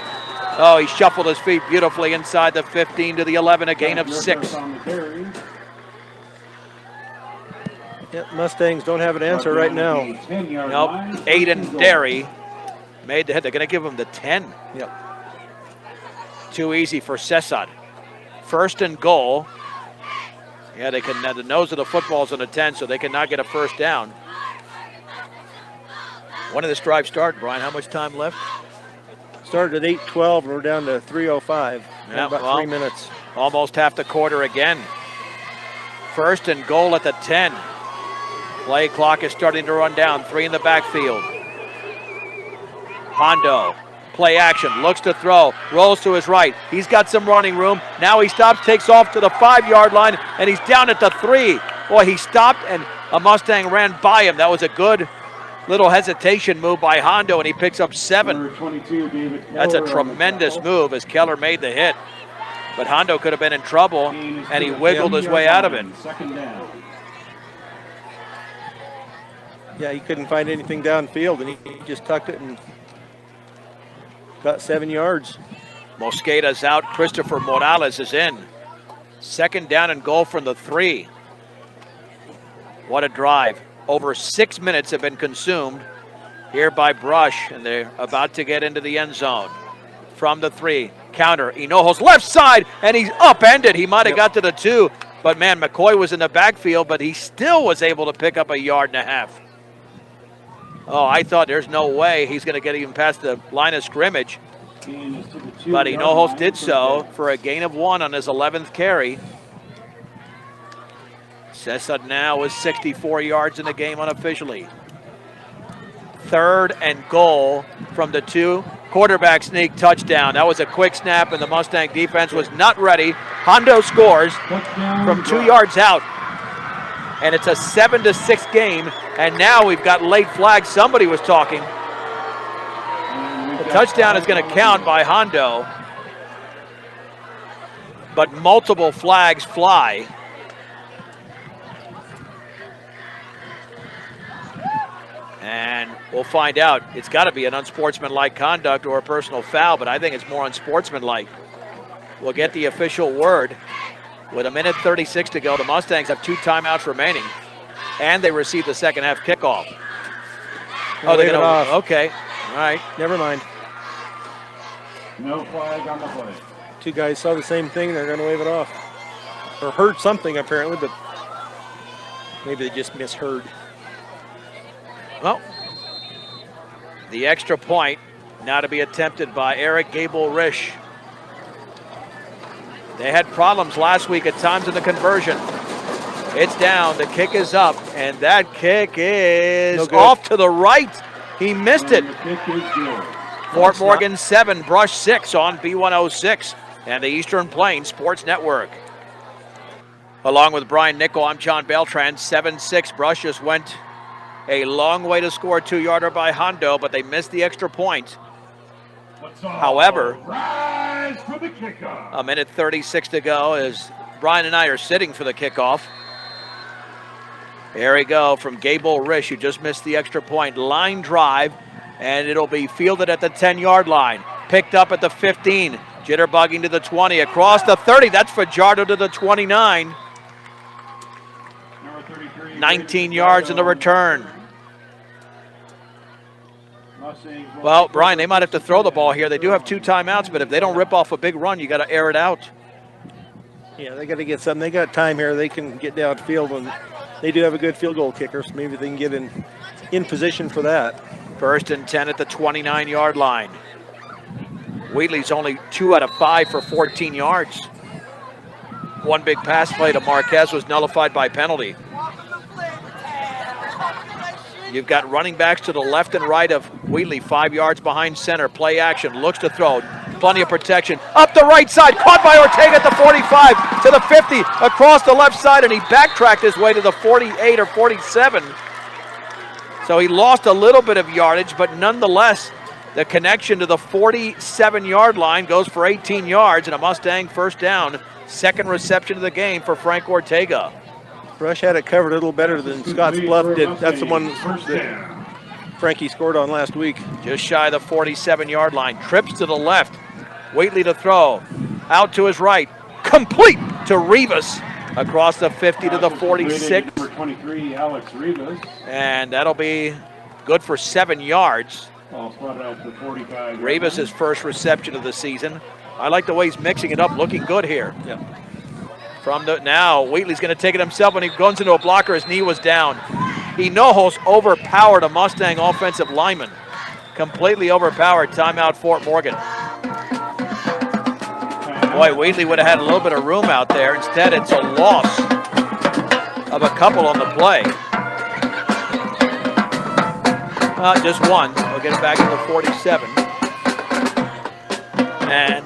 Oh, he shuffled his feet beautifully inside the 15 to the 11, a gain of 6. Yep, Mustangs don't have an answer right now. Nope, Aiden Derry made the hit. They're going to give him the 10. Yep. Too easy for Cesar. First and goal Yeah, they can. The nose of the football's on the 10, so they cannot get a first down. When did this drive start, Brian? How much time left? Started at 8:12, and we're down to 3:05. Yeah, About well, 3 minutes. Almost half the quarter again. First and goal at the 10. Play clock is starting to run down. 3 in the backfield. Hondo, play action, looks to throw, rolls to his right. He's got some running room. Now he stops, takes off to the 5-yard line, and he's down at the 3. Boy, he stopped, and a Mustang ran by him. That was a good little hesitation move by Hondo, and he picks up 7. Number 22, David That's a Keller on the tremendous tackle. move as Keller made the hit. But Hondo could have been in trouble, Gain is and he to the wiggled his 10-yard way out of it. line, second down. Yeah, he couldn't find anything downfield, and he just tucked it and got 7 yards. Mosqueda's out. Christopher Morales is in. Second down and goal from the 3. What a drive. Over 6 minutes have been consumed here by Brush, and they're about to get into the end zone. From the 3, counter, Hinojos left side, and he's upended. He might have got to the 2, but man, McCoy was in the backfield, but he still was able to pick up a 1.5 yards. Oh, I thought there's no way he's going to get even past the line of scrimmage. Gain is to the 2-yard But Hinojos line, did first so down. for a gain of 1 on his 11th carry. Cessa now is 64 yards in the game unofficially. 3rd and goal from the 2. Quarterback sneak touchdown. That was a quick snap, and the Mustang defense was not ready. Hondo scores Touchdown, from 2 Brush. yards out. And it's a 7-6 game. And now we've got late flags. Somebody was talking. And we've The got touchdown is 5 going on to the count field. by Hondo. But multiple flags fly. And we'll find out. It's got to be an unsportsmanlike conduct or a personal foul, but I think it's more unsportsmanlike. We'll get the official word. With 1:36 to go, the Mustangs have 2 timeouts remaining, and they receive the second half kickoff. They'll they're leave it gonna. off. Okay, all right. Never mind. No flag on the play. 2 guys saw the same thing. They're going to wave it off. Or heard something, apparently, but maybe they just misheard. Well, the extra point now to be attempted by Eric Gable-Risch. They had problems last week at times in the conversion. It's down, the kick is up, and that kick is No good. off to the right. He missed it. And the kick is good. Fort it's Morgan 7, Brush 6 on B106 and the Eastern Plains Sports Network. Along with Brian Nickel, I'm John Beltran. 7-6. Brush just went a long way to score a 2-yarder by Hondo, but they missed the extra point. Let's all However, rise for the kickoff. 1:36 to go as Brian and I are sitting for the kickoff. There we go from Gable-Risch, who just missed the extra point. Line drive, and it'll be fielded at the 10-yard line. Picked up at the 15, jitterbugging to the 20, across the 30. That's Fajardo to the 29. Number 33, 19 David yards in the Fajardo. return. Mustangs will Well, take Brian, over they might have to throw the ball here. They do have 2 third. timeouts, but if they don't rip off a big run, you got to air it out. Yeah, they got to get something. They got time here. They can get downfield, and they do have a good field goal kicker, so maybe they can get in position for that. 1st and 10 at the 29-yard line. Wheatley's only 2 out of 5 for 14 yards. 1 big pass play to Marquez was nullified by penalty. You've got running backs to the left and right of Wheatley, 5 yards behind center. Play action, looks to throw, plenty of protection. Up the right side, caught by Ortega at the 45, to the 50, across the left side, and he backtracked his way to the 48 or 47. So he lost a little bit of yardage, but nonetheless, the connection to the 47-yard line goes for 18 yards, and a Mustang first down. Second reception of the game for Frank Ortega. Brush had it covered a little better than Scotts Bluff did. That's the one First that down. Frankie scored on last week. Just shy of the 47-yard line. Trips to the left. Wheatley to throw. Out to his right. Complete to Rivas. Across the 50 to the 46. Number 23, Alex Rivas. And that'll be good for 7 yards. Ball spotted out to 45. Rivas' first reception of the season. I like the way he's mixing it up. Looking good here. Yeah. Now Wheatley's going to take it himself, and he goes into a blocker. His knee was down. Hinojos overpowered a Mustang offensive lineman. Completely overpowered. Timeout, Fort Morgan. Boy, Wheatley would have had a little bit of room out there. Instead, it's a loss of a couple on the play. Just one. We'll get it back to the 47. And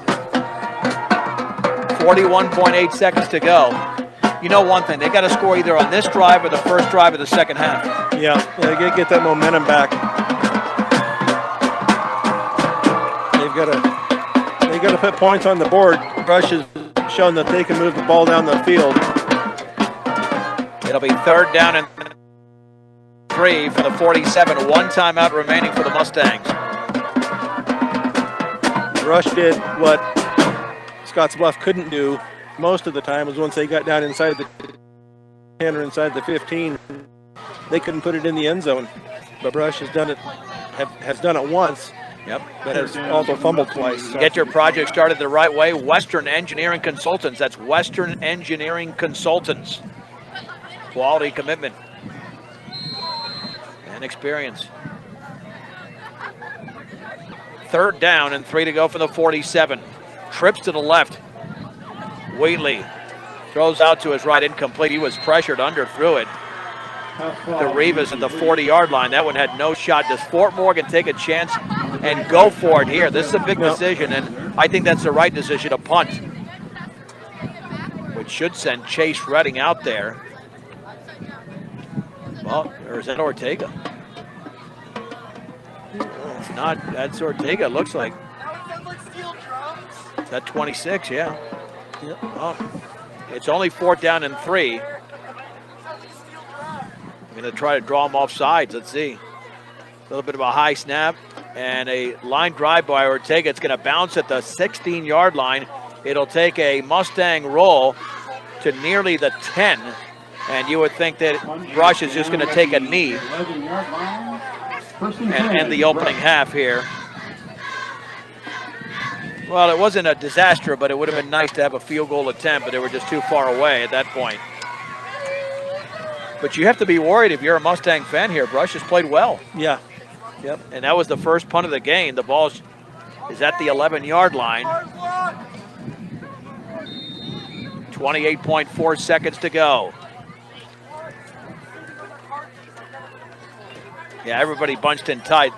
41.8 seconds to go. You know one thing, they got to score either on this drive or the first drive of the second half. Yeah, they got to get that momentum back. They got to put points on the board. Brush has shown that they can move the ball down the field. It'll be 3rd down and 3 for the 47. One timeout remaining for the Mustangs. Rush did what Scottsbluff couldn't do most of the time, was once they got down inside the 10 or inside the 15, they couldn't put it in the end zone. But Brush has done it once. Yep. But has also fumbled twice. So. Get your project started the right way. Western Engineering Consultants. That's Western Engineering Consultants. Quality, commitment, and experience. 3rd down and 3 to go for the 47. Trips to the left. Wheatley throws out to his right, incomplete. He was pressured, underthrew it to Rivas at the 40-yard line. That one had no shot. Does Fort Morgan take a chance and go for it here? This is a big decision, and I think that's the right decision to punt, which should send Chase Redding out there. Well, or is that Ortega? It's not. That's Ortega, looks like. Is that 26? Yeah. Yep. Well, it's only 4th down and 3. I'm going to try to draw him off sides. Let's see. A little bit of a high snap and a line drive by Ortega. It's going to bounce at the 16-yard line. It'll take a Mustang roll to nearly the 10. And you would think that Brush is just going to take a knee and end the opening half here. Well, it wasn't a disaster, but it would have been nice to have a field goal attempt, but they were just too far away at that point. But you have to be worried if you're a Mustang fan here. Brush has played well. Yeah. Yep. And that was the first punt of the game. The ball is at the 11-yard line. 28.4 seconds to go. Yeah, everybody bunched in tight.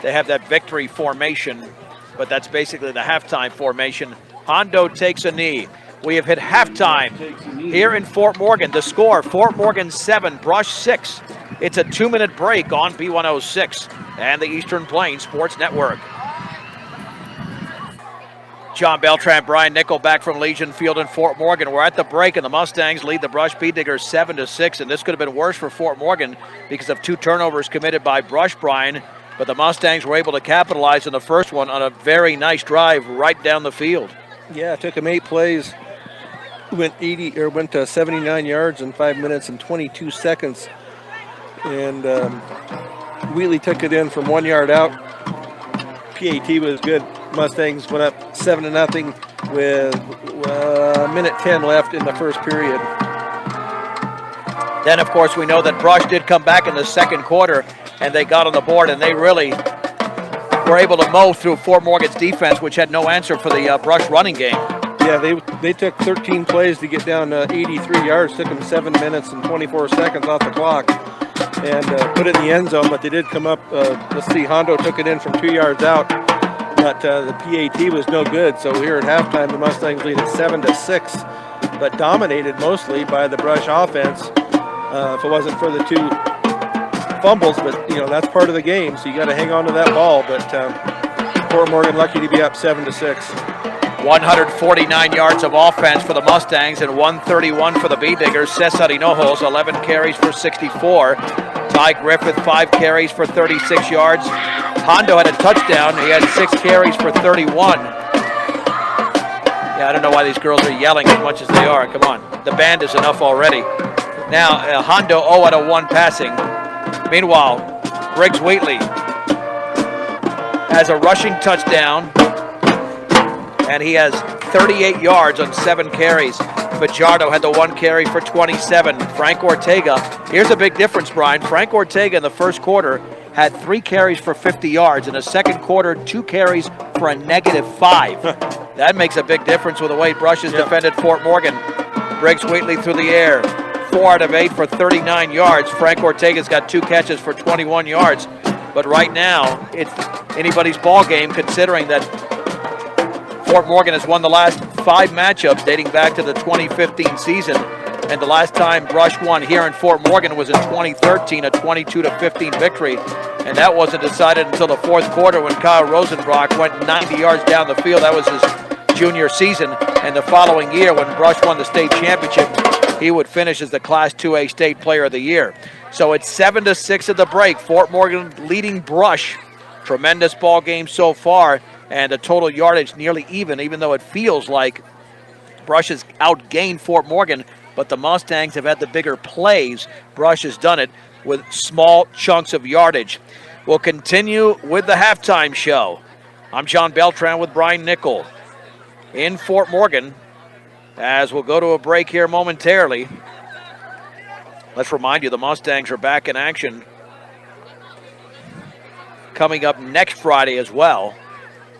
They have that victory formation, but that's basically the halftime formation. Hondo takes a knee. We have hit halftime here in Fort Morgan. The score, Fort Morgan 7, Brush 6. It's a 2-minute break on B106 and the Eastern Plains Sports Network. John Beltran, Brian Nickel back from Legion Field in Fort Morgan. We're at the break, and the Mustangs lead the Brush Bee Diggers 7-6, and this could have been worse for Fort Morgan because of 2 turnovers committed by Brush, Brian. But the Mustangs were able to capitalize on the first one on a very nice drive right down the field. Yeah, it took them 8 plays. Went 79 yards in 5 minutes and 22 seconds. And Wheatley took it in from 1 yard out. PAT was good. Mustangs went up 7-0 with a minute 10 left in the first period. Then, of course, we know that Brush did come back in the second quarter, and they got on the board, and they really were able to mow through Fort Morgan's defense, which had no answer for the Brush running game. Yeah, they took 13 plays to get down 83 yards. Took them 7 minutes and 24 seconds off the clock, and put it in the end zone. But they did come up. Let's see, Hondo took it in from 2 yards out, but the PAT was no good. So here at halftime, the Mustangs lead at 7-6, but dominated mostly by the Brush offense. If it wasn't for the 2 fumbles, but that's part of the game. So you got to hang on to that ball. But Fort Morgan lucky to be up 7-6. 149 yards of offense for the Mustangs and 131 for the Bee Diggers. Cesar Hinojos, 11 carries for 64. Ty Griffith, 5 carries for 36 yards. Hondo had a touchdown. He had 6 carries for 31. Yeah, I don't know why these girls are yelling as much as they are. Come on. The band is enough already. Now, Hondo 0 out of 1 passing. Meanwhile, Briggs Wheatley has a rushing touchdown, and he has 38 yards on 7 carries. Fajardo had the 1 carry for 27. Frank Ortega, here's a big difference, Brian. Frank Ortega in the first quarter had 3 carries for 50 yards. In the second quarter, 2 carries for a -5. That makes a big difference with the way Brush has defended Fort Morgan. Briggs Wheatley through the air, 4 out of 8 for 39 yards. Frank Ortega's got 2 catches for 21 yards. But right now, it's anybody's ball game considering that Fort Morgan has won the last 5 matchups dating back to the 2015 season. And the last time Brush won here in Fort Morgan was in 2013, a 22-15 victory. And that wasn't decided until the fourth quarter when Kyle Rosenbrock went 90 yards down the field. That was his junior season. And the following year when Brush won the state championship, he would finish as the Class 2A State Player of the Year. So it's 7-6 at the break. Fort Morgan leading Brush. Tremendous ball game so far. And the total yardage nearly even though it feels like Brush has outgained Fort Morgan, but the Mustangs have had the bigger plays. Brush has done it with small chunks of yardage. We'll continue with the halftime show. I'm John Beltran with Brian Nickel in Fort Morgan as we'll go to a break here momentarily. Let's remind you the Mustangs are back in action coming up next Friday as well.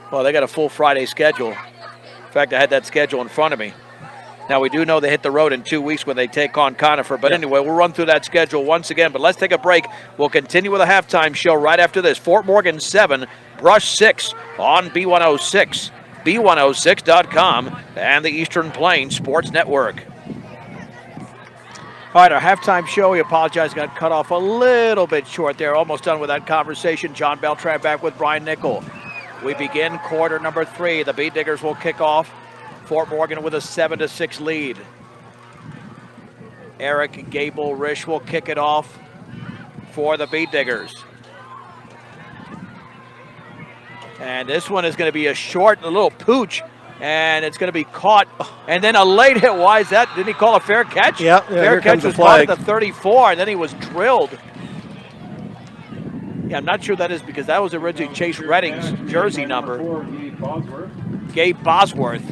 Well, they got a full Friday schedule. In fact, I had that schedule in front of me. Now, we do know they hit the road in 2 weeks when they take on Conifer. But anyway, we'll run through that schedule once again. But let's take a break. We'll continue with a halftime show right after this. Fort Morgan 7, Brush 6 on B106, B106.com, and the Eastern Plains Sports Network. All right, our halftime show, we apologize, got cut off a little bit short there. Almost done with that conversation. John Beltran back with Brian Nickel. We begin quarter number 3. The Beat Diggers will kick off. Fort Morgan with a 7-6 lead. Eric Gable Risch will kick it off for the Beat Diggers. And this one is going to be a short, a little pooch, and it's going to be caught. And then a late hit. Why is that? Didn't he call a fair catch? Yeah, fair catch was caught at the 34, and then he was drilled. Yeah, I'm not sure that is because that was originally Chase Redding's jersey number. Gabe Bosworth.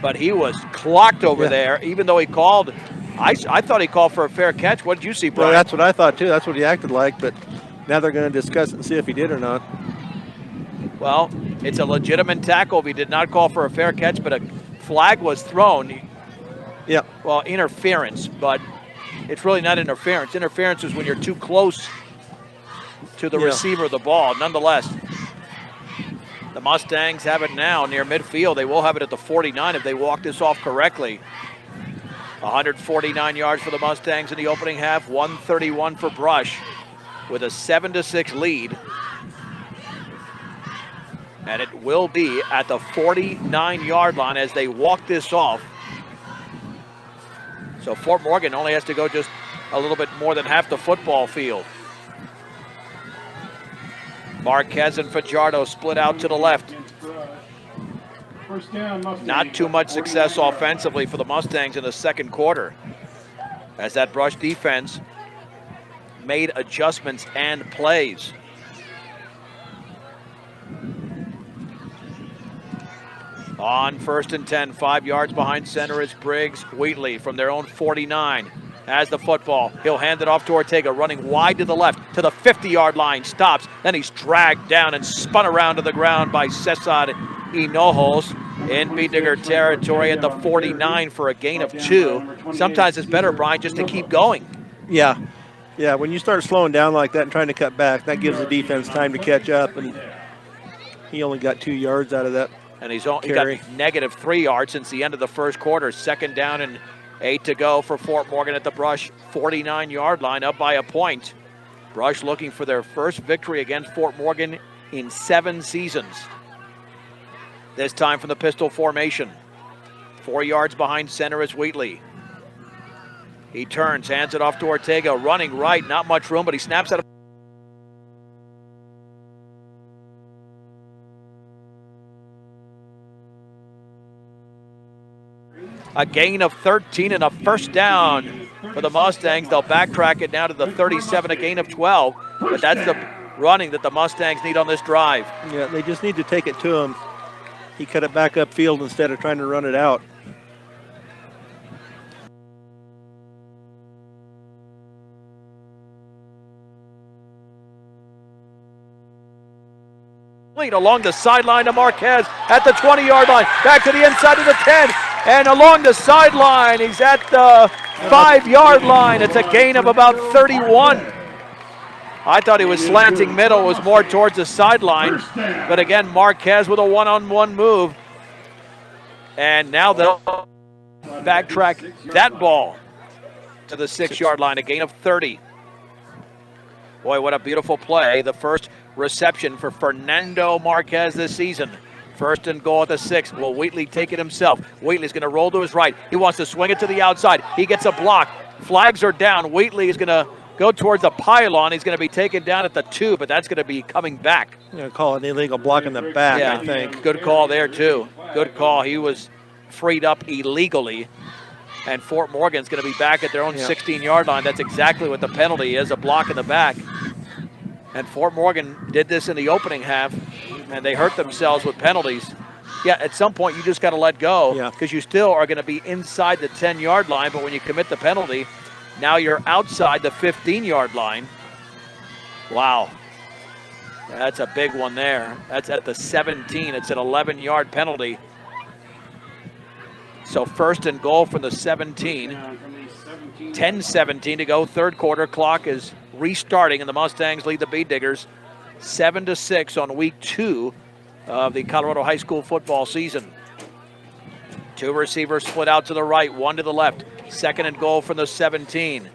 But he was clocked over there, even though he called. I thought he called for a fair catch. What did you see, Brian? Well, that's what I thought, too. That's what he acted like. But now they're going to discuss it and see if he did or not. Well, it's a legitimate tackle if he did not call for a fair catch, but a flag was thrown. Yeah. Well, interference, but it's really not interference. Interference is when you're too close to the receiver of the ball. Nonetheless, the Mustangs have it now near midfield. They will have it at the 49 if they walk this off correctly. 149 yards for the Mustangs in the opening half, 131 for Brush with a 7-6 lead. And it will be at the 49-yard line as they walk this off. So Fort Morgan only has to go just a little bit more than half the football field. Marquez and Fajardo split out to the left. Not too much success offensively for the Mustangs in the second quarter, as that Brush defense made adjustments and plays. On 1st and 10, 5 yards behind center is Briggs Wheatley from their own 49. Has the football. He'll hand it off to Ortega, running wide to the left to the 50-yard line. Stops. Then he's dragged down and spun around to the ground by Cesar Hinojos in Beat Digger territory at the 49 for a gain of 2. Sometimes it's better, Brian, just to keep going. Yeah. Yeah, when you start slowing down like that and trying to cut back, that gives the defense time to catch up, and he only got 2 yards out of that. And he got -3 yards since the end of the first quarter. 2nd down and 8 to go for Fort Morgan at the Brush 49-yard line, up by a point. Brush looking for their first victory against Fort Morgan in 7 seasons. This time from the pistol formation. 4 yards behind center is Wheatley. He turns, hands it off to Ortega, running right, not much room, but he snaps out of a gain of 13 and a first down for the Mustangs. They'll backtrack it now to the 37, a gain of 12. But that's the running that the Mustangs need on this drive. Yeah, they just need to take it to him. He cut it back upfield instead of trying to run it out. along the sideline to Marquez at the 20-yard line. Back to the inside of the 10. And along the sideline, he's at the 5-yard line. It's a gain of about 31. I thought he was slanting middle, it was more towards the sideline. But again, Marquez with a one-on-one move. And now they'll backtrack that ball to the 6-yard line, a gain of 30. Boy, what a beautiful play. The first reception for Fernando Marquez this season. First and goal at the 6. Will Wheatley take it himself? Wheatley's going to roll to his right. He wants to swing it to the outside. He gets a block. Flags are down. Wheatley is going to go towards the pylon. He's going to be taken down at the 2, but that's going to be coming back. I'm going to call it an illegal block in the back, Yeah, I think. good call there, too. Good call. He was freed up illegally. And Fort Morgan's going to be back at their own 16-yard line. That's exactly what the penalty is, a block in the back. And Fort Morgan did this in the opening half, and they hurt themselves with penalties. Yeah, at some point you just got to let go because you still are going to be inside the 10-yard line, but when you commit the penalty, now you're outside the 15-yard line. Wow. That's a big one there. That's at the 17. It's an 11-yard penalty. So first and goal from the 17. 10-17 to go. Third quarter. Clock is restarting, and the Mustangs lead the Bee Diggers 7-6 on week 2 of the Colorado high school football season. 2 receivers split out to the right, 1 to the left. Second and goal from the 17.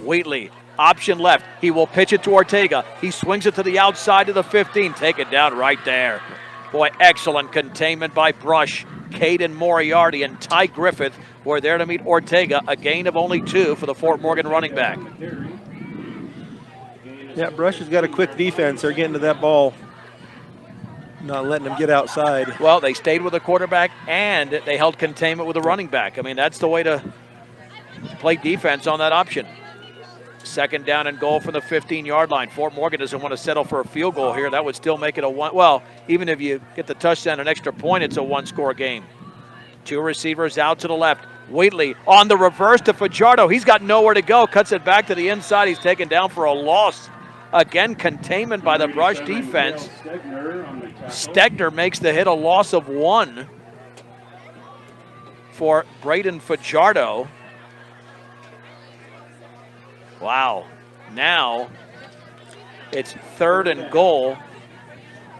Wheatley, option left. He will pitch it to Ortega. He swings it to the outside of the 15. Take it down right there. Boy, excellent containment by Brush. Caden Moriarty and Ty Griffith were there to meet Ortega. A gain of only 2 for the Fort Morgan running back. Yeah, Brush has got a quick defense. They're getting to that ball, not letting them get outside. Well, they stayed with the quarterback and they held containment with the running back. I mean, that's the way to play defense on that option. Second down and goal from the 15-yard line. Fort Morgan doesn't want to settle for a field goal here. That would still make it a one. Well, even if you get the touchdown, an extra point, it's a one-score game. 2 receivers out to the left. Wheatley on the reverse to Fajardo. He's got nowhere to go. Cuts it back to the inside. He's taken down for a loss. Again, containment by the Brush defense. Stegner makes the hit, a loss of 1 for Braden Fajardo. Wow. Now it's third and goal.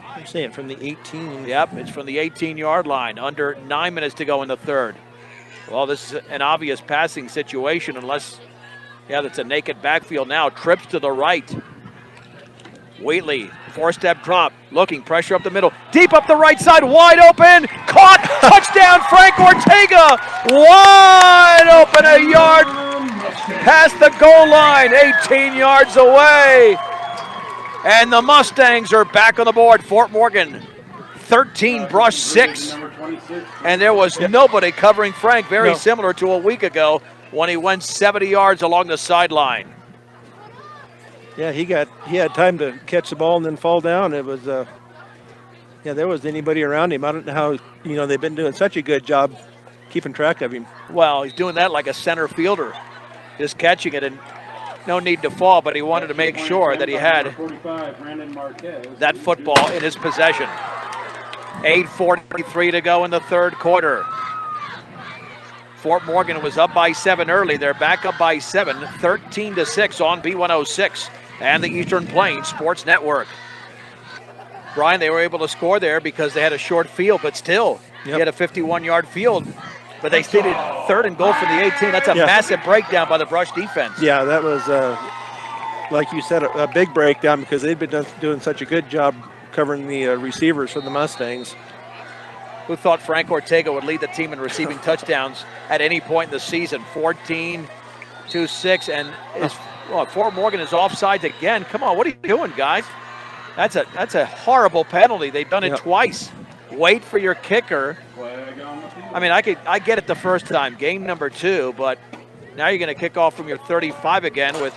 I'm saying from the 18. Yep, it's from the 18-yard line. Under 9 minutes to go in the third. Well, this is an obvious passing situation unless, that's a naked backfield now. Trips to the right. Wheatley, 4-step drop, looking, pressure up the middle. Deep up the right side, wide open. Caught, touchdown, Frank Ortega. Wide open, a yard past the goal line, 18 yards away. And the Mustangs are back on the board. Fort Morgan, 13, Brush 6. And there was nobody covering Frank, very similar to a week ago when he went 70 yards along the sideline. Yeah, he had time to catch the ball and then fall down. It was, there was anybody around him. I don't know how, they've been doing such a good job keeping track of him. Well, he's doing that like a center fielder, just catching it and no need to fall, but he wanted to make sure that he had that football in his possession. 8:43 to go in the third quarter. Fort Morgan was up by 7 early. They're back up by 7, 13-6 on B106 and the Eastern Plains Sports Network. Brian, they were able to score there because they had a short field, but still, he had a 51-yard field. But they stayed at third and goal from the 18. That's a massive breakdown by the Brush defense. Yeah, that was, like you said, a big breakdown because they've been doing such a good job covering the receivers for the Mustangs. Who thought Frank Ortega would lead the team in receiving touchdowns at any point in the season? 14-6, and Fort Morgan is offsides again. Come on, what are you doing, guys? That's a horrible penalty. They've done it twice. Wait for your kicker. I mean, I get it the first time, game number 2, but now you're going to kick off from your 35 again with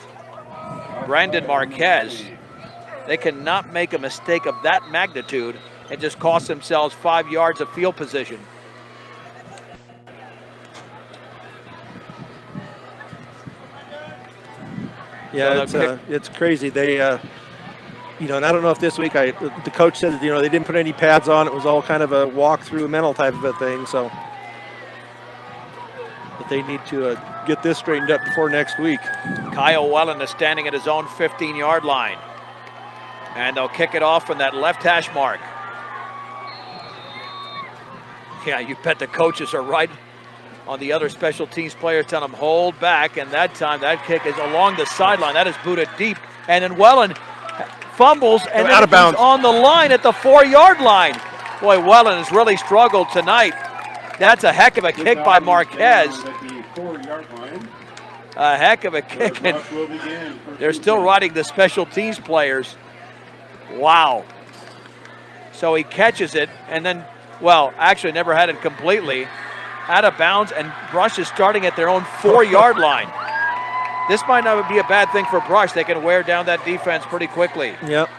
Brandon Marquez. They cannot make a mistake of that magnitude and just cost themselves 5 yards of field position. Yeah, it's crazy. They and I don't know if this week the coach said that, they didn't put any pads on. It was all kind of a walk-through mental type of a thing. So, but they need to get this straightened up before next week. Kyle Wellen is standing at his own 15-yard line. And they'll kick it off from that left hash mark. Yeah, you bet the coaches are right on the other special teams players telling them hold back, and that time that kick is along the sideline. That is booted deep, and then Wellen fumbles and then out of bounds on the line at the 4-yard line. Boy, Wellen has really struggled tonight. That's a heck of a kick by Marquez. A heck of a kick, and they're still riding the special teams players. Wow. So he catches it, and then, well, actually never had it completely. Out of bounds, and Brush is starting at their own 4-yard line. This might not be a bad thing for Brush. They can wear down that defense pretty quickly. Yep.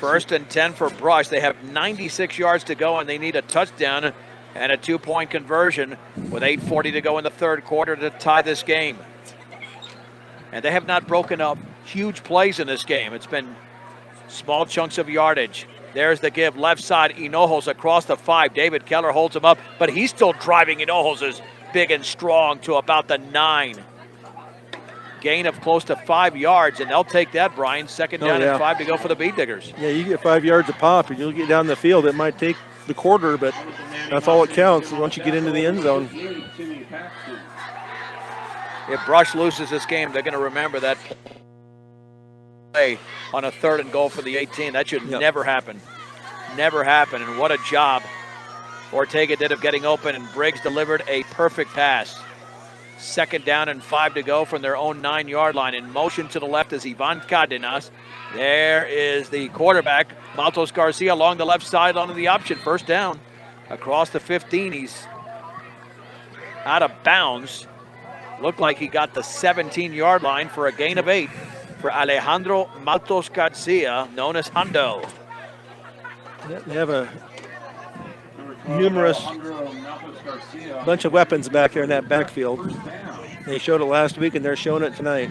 1st and 10 for Brush. They have 96 yards to go, and they need a touchdown and a 2-point conversion with 8:40 to go in the third quarter to tie this game. And they have not broken up huge plays in this game. It's been small chunks of yardage. There's the give, left side, Hinojos across the 5. David Keller holds him up, but he's still driving. Hinojos is big and strong to about the 9. Gain of close to 5 yards, and they'll take that, Brian. Second down and 5 to go for the Beat Diggers. Yeah, you get 5 yards a pop, and you'll get down the field. It might take the quarter, but that's all it counts once you get into the end zone. If Brush loses this game, they're going to remember that play on a 3rd and goal for the 18. That should never happen. Never happen. And what a job Ortega did of getting open, and Briggs delivered a perfect pass. Second down and 5 to go from their own 9-yard line. In motion to the left is Ivan Cardenas. There is the quarterback, Maltos Garcia, along the left sideline of the option. First down across the 15. He's out of bounds. Looked like he got the 17-yard line for a gain of 8 for Alejandro Maltos Garcia, known as Hondo. They have a numerous bunch of weapons back there in that backfield. They showed it last week, and they're showing it tonight.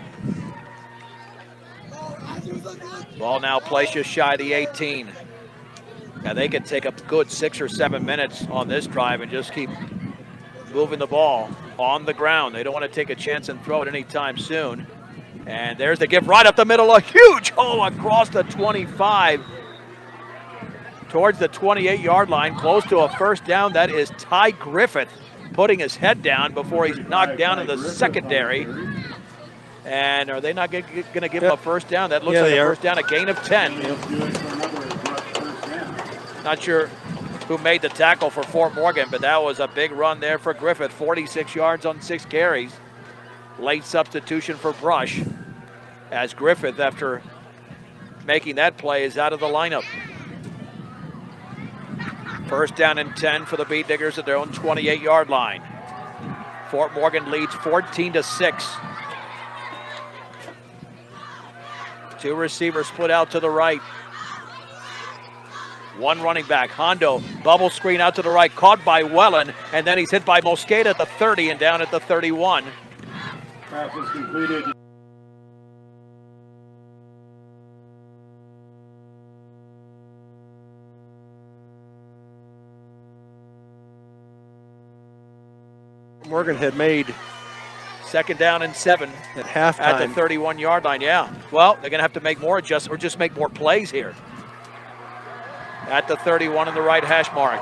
Ball now placed just shy of the 18. Now they can take a good 6 or 7 minutes on this drive and just keep moving the ball on the ground. They don't want to take a chance and throw it anytime soon. And there's the give right up the middle, a huge hole across the 25 towards the 28-yard line, close to a first down. That is Ty Griffith putting his head down before he's knocked down in the secondary. And are they not going to give him a first down? That looks like a first down, a gain of 10. Not sure who made the tackle for Fort Morgan, but that was a big run there for Griffith. 46 yards on 6 carries. Late substitution for Brush, as Griffith, after making that play, is out of the lineup. First down and 10 for the Beat Diggers at their own 28-yard line. Fort Morgan leads 14-6. 2 receivers split out to the right. 1 running back, Hondo, bubble screen out to the right, caught by Wellen, and then he's hit by Mosqueda at the 30 and down at the 31. Pass is completed. Morgan had made second down and 7 at halftime at the 31-yard line. Yeah, well, they're going to have to make more adjustments or just make more plays here. At the 31 in the right hash mark.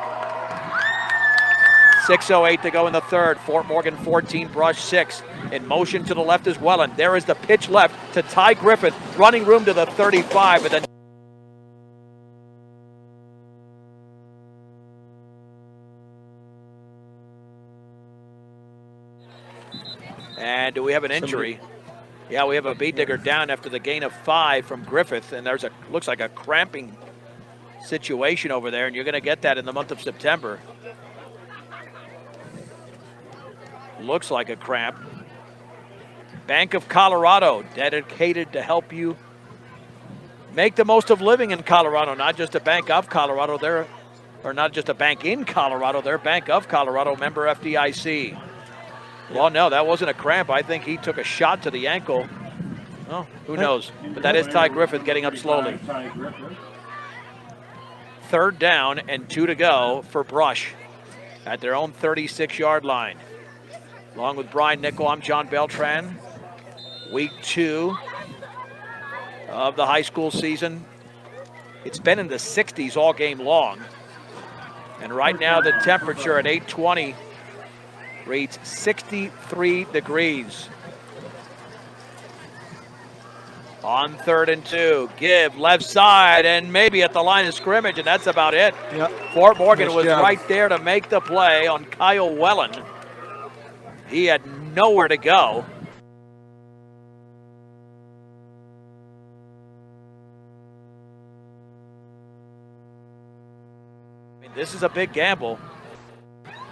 6:08 to go in the third. Fort Morgan 14, Brush 6. In motion to the left is Wellen. There is the pitch left to Ty Griffith. Running room to the 35, but then and do we have an injury? Yeah, we have a Beat Digger down after the gain of 5 from Griffith, and there's looks like a cramping situation over there, and you're going to get that in the month of September. Looks like a cramp. Bank of Colorado, dedicated to help you make the most of living in Colorado. Not just a Bank of Colorado, or not just a bank in Colorado, they're Bank of Colorado, member FDIC. Well, no, that wasn't a cramp. I think he took a shot to the ankle Oh, who knows? But that is Ty Griffith getting up slowly. Ty Griffith. 3rd down and 2 to go for Brush at their own 36-yard line. Along with Brian Nickel, I'm John Beltran. Week 2 of the high school season. It's been in the 60s all game long. And right now the temperature at 8:20 reads 63 degrees. On 3rd and 2, give left side and maybe at the line of scrimmage, and that's about it. Yep. Fort Morgan Nice was job. right there to make the play on Kyle Wellen. He had nowhere to go. I mean, this is a big gamble.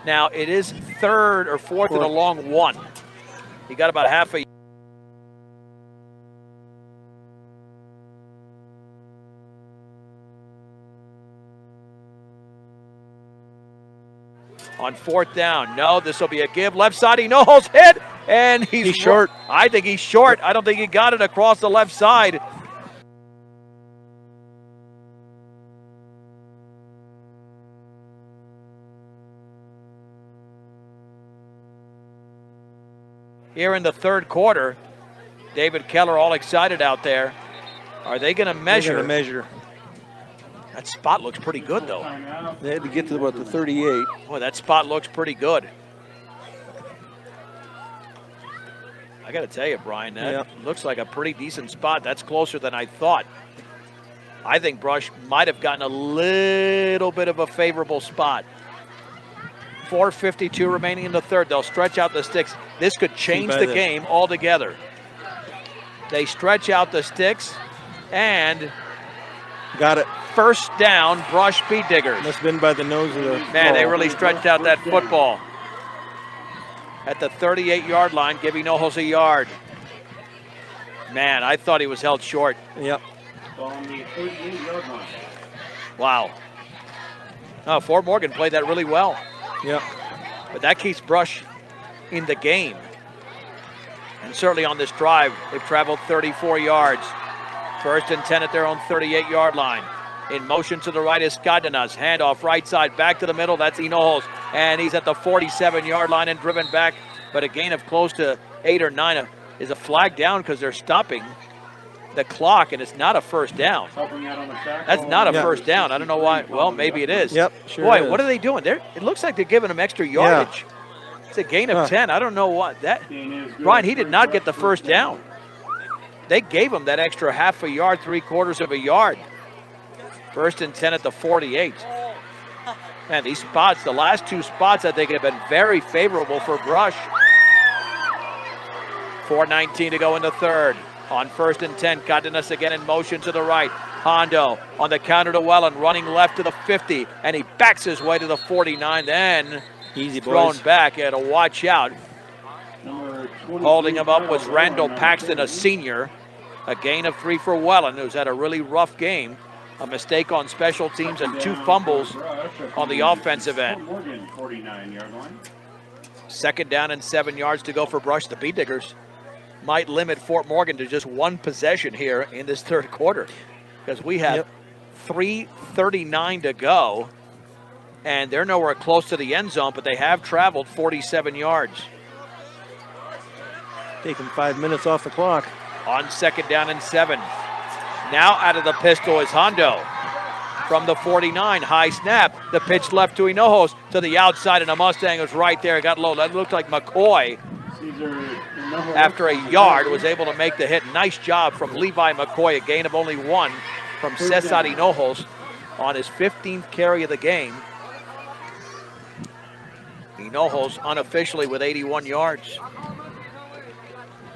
Now, it is 3rd or 4th and a long 1. He got about half a on 4th down. No, this will be a give. Left side, Hinojos hit, and he's short. I think he's short. I don't think he got it across the left side. Here in the 3rd quarter, David Keller all excited out there. Are they going to measure? They're gonna measure. That spot looks pretty good, though. Timeout. They had to get to about the 38. Boy, that spot looks pretty good. I got to tell you, Brian, that looks like a pretty decent spot. That's closer than I thought. I think Brush might have gotten a little bit of a favorable spot. 4:52 remaining in the 3rd. They'll stretch out the sticks. This could change the game altogether. They stretch out the sticks, and Got it. 1st down, Brush Speed Diggers. Must have been by the nose of the Man, they ball. really stretched out that football. At the 38-yard line, giving Hinojos a yard. Man, I thought he was held short. Yep. Ball on the 38-yard line. Wow. Oh, Fort Morgan played that really well. Yep. But that keeps Brush in the game. And certainly on this drive, they've traveled 34 yards. 1st and 10 at their own 38-yard line. In motion to the right is Cardenas. Handoff right side, back to the middle. That's Hinojos. And he's at the 47-yard line and driven back. But a gain of close to 8 or 9 is a flag down because they're stopping the clock, and it's not a 1st down. Helping out on the tackle. That's not a Yeah. 1st down. I don't know why. Well, maybe it is. Yep, sure Boy, is. what are they doing? It looks like they're giving them extra yardage. It's a gain of 10. I don't know what. Gain is good. Brian, he did not get the 1st down. They gave him that extra half a yard, 3/4 of a yard. 1st and 10 at the 48. Man, these spots, the last 2 spots, I think have been very favorable for Brush. 4:19 to go in the 3rd. On 1st and 10, Cardenas again in motion to the right. Hondo on the counter to Wellen, running left to the 50, and he backs his way to the 49. Then Easy, thrown boys. back. He had to watch out. Number 23, Holding him up was Kyle Randall Wellen, Paxton, a senior. A gain of 3 for Wellen, who's had a really rough game. A mistake on special teams and 2 fumbles on the offensive end. Fort Morgan, 49-yard line. 2nd down and 7 yards to go for Brush. The Bee Diggers might limit Fort Morgan to just 1 possession here in this 3rd quarter, because we have 3:39 to go, and they're nowhere close to the end zone, but they have traveled 47 yards. Taking 5 minutes off the clock. On 2nd down and 7. Now out of the pistol is Hondo. From the 49, high snap. The pitch left to Hinojos to the outside, and a Mustang was right there. Got low. That looked like McCoy, after a yard, was able to make the hit. Nice job from Levi McCoy. A gain of only 1 from Cesar Hinojos on his 15th carry of the game. Hinojos unofficially with 81 yards.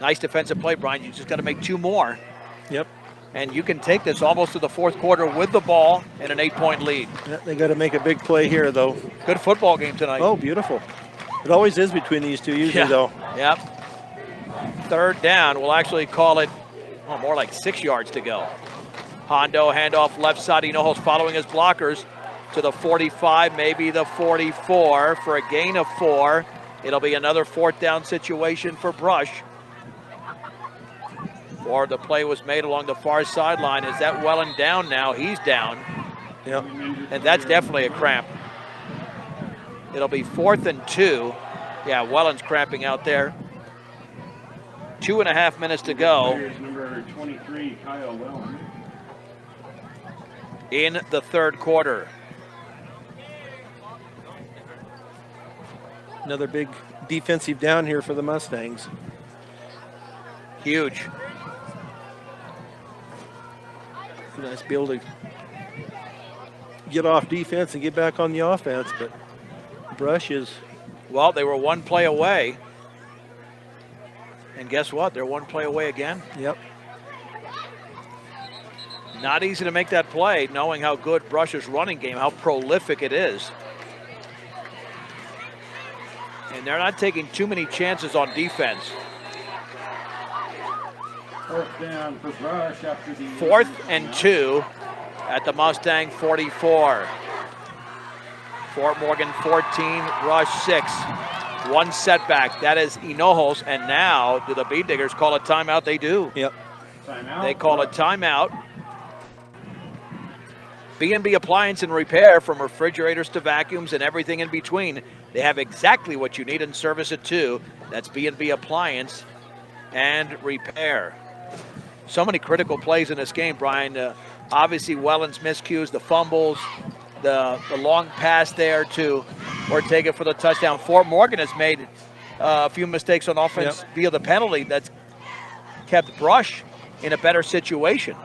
Nice defensive play, Brian. You just got to make 2 more. Yep. And you can take this almost to the 4th quarter with the ball and an 8-point lead. Yeah, they got to make a big play here, though. Good football game tonight. Oh, beautiful. It always is between these two, usually, though. Yep. 3rd down. We'll actually call it more like 6 yards to go. Hondo handoff left side. Hinojos following his blockers to the 45, maybe the 44 for a gain of 4. It'll be another 4th down situation for Brush. or the play was made along the far sideline. Is that Welland down now? He's down, Yep. and that's definitely a cramp. It'll be 4th and 2. Yeah, Welland's cramping out there. 2.5 minutes to go Number 23, Kyle Welland. in the third quarter. Another big defensive down here for the Mustangs. Huge. Nice to be able to get off defense and get back on the offense, but Brush is. Well, they were one play away. And guess what? They're one play away again. Yep. Not easy to make that play, knowing how good Brush's running game, how prolific it is. And they're not taking too many chances on defense. 4th down for Brush after the 4th and 2 at the Mustang 44. Fort Morgan 14, Brush 6. One setback, that is Hinojos, and now do the Bead Diggers call a timeout? They do. Yep. timeout. They call a timeout. B&B Appliance and Repair, from refrigerators to vacuums and everything in between. They have exactly what you need and service it too. That's B&B Appliance and Repair. So many critical plays in this game, Brian. Obviously, Welland's miscues, the fumbles, the long pass there to Ortega for the touchdown. Fort Morgan has made a few mistakes on offense via the penalty that's kept Brush in a better situation.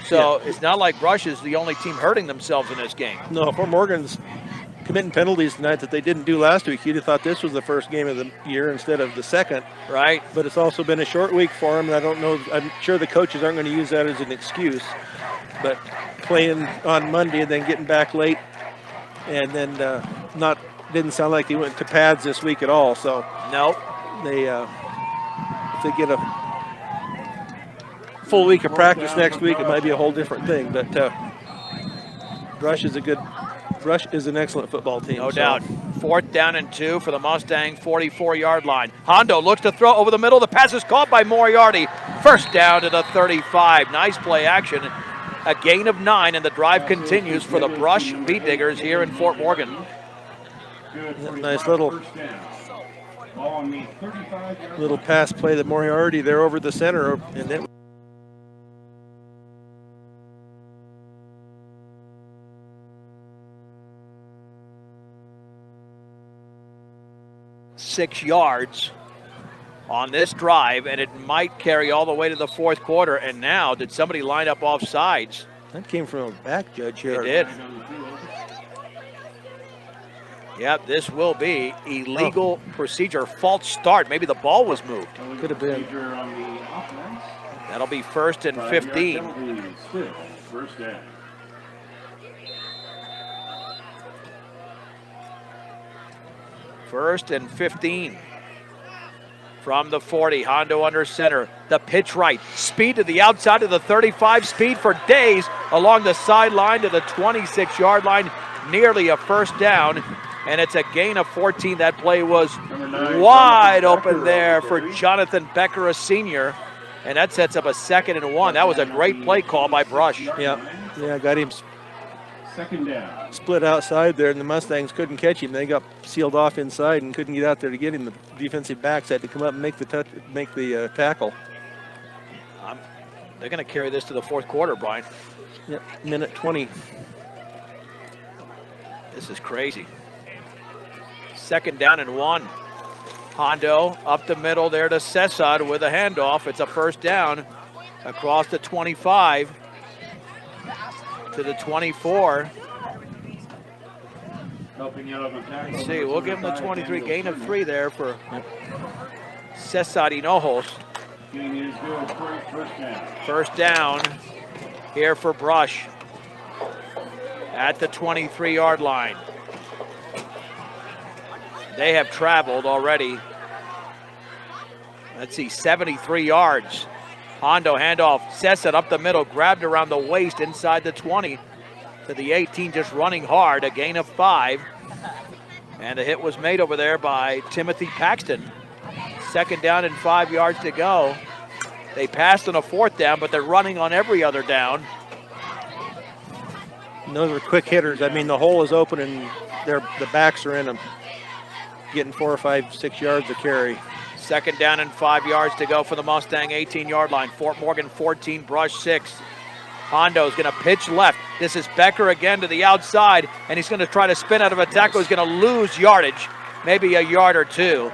So it's not like Brush is the only team hurting themselves in this game. No, Fort Morgan's committing penalties tonight that they didn't do last week. You'd have thought this was the first game of the year instead of the second. Right. But it's also been a short week for them, and I don't know, I'm sure the coaches aren't going to use that as an excuse. But playing on Monday and then getting back late, and then didn't sound like they went to pads this week at all. So nope. They if they get a full week of practice next week, it might be a whole different thing. But Brush is an excellent football team. No doubt. 4th down and 2 for the Mustang 44-yard line. Hondo looks to throw over the middle. The pass is caught by Moriarty. 1st down to the 35. Nice play action. A gain of 9, and the drive continues for the Brush Bead Diggers here in Fort Morgan. Nice little pass play that Moriarty there over the center, and it 6 yards on this drive, and it might carry all the way to the 4th quarter. And now, did somebody line up off sides? That came from a back, Judge, here. It did. Yep, this will be illegal procedure, false start. Maybe the ball was moved. Could have been. That'll be 1st and 15. First down. First and 15 from the 40. Hondo under center. The pitch right. Speed to the outside of the 35. Speed for days along the sideline to the 26-yard line. Nearly a first down. And it's a gain of 14. That play was wide open there for Jonathan Becker, a senior. And that sets up a 2nd and 1. That was a great play call by Brush. Yeah, got him 2nd down. Split outside there, and the Mustangs couldn't catch him. They got sealed off inside and couldn't get out there to get him. The defensive backs had to come up and make the tackle. They're going to carry this to the 4th quarter, Brian. Yep, minute 20. This is crazy. 2nd down and 1. Hondo up the middle there to Sessad with a handoff. It's a first down across the 25 to the 24. Helping out on the tackle. Let's see, we'll give him the 23. Gain of 3 there for Sessad Hinojos. Gain is good for first down. First down here for Brush at the 23-yard line. They have traveled already. Let's see, 73 yards. Hondo handoff. Sessad up the middle, grabbed around the waist inside the 20 to the 18, just running hard. A gain of 5. And a hit was made over there by Timothy Paxton. 2nd down and 5 yards to go. They passed on a 4th down, but they're running on every other down. And those are quick hitters. I mean, the hole is open and the backs are in them, getting 4 or 5, 6 yards of carry. 2nd down and 5 yards to go for the Mustang 18-yard line. Fort Morgan 14, Brush 6. Hondo's going to pitch left. This is Becker again to the outside, and he's going to try to spin out of a tackle. He's going to lose yardage, maybe a yard or two.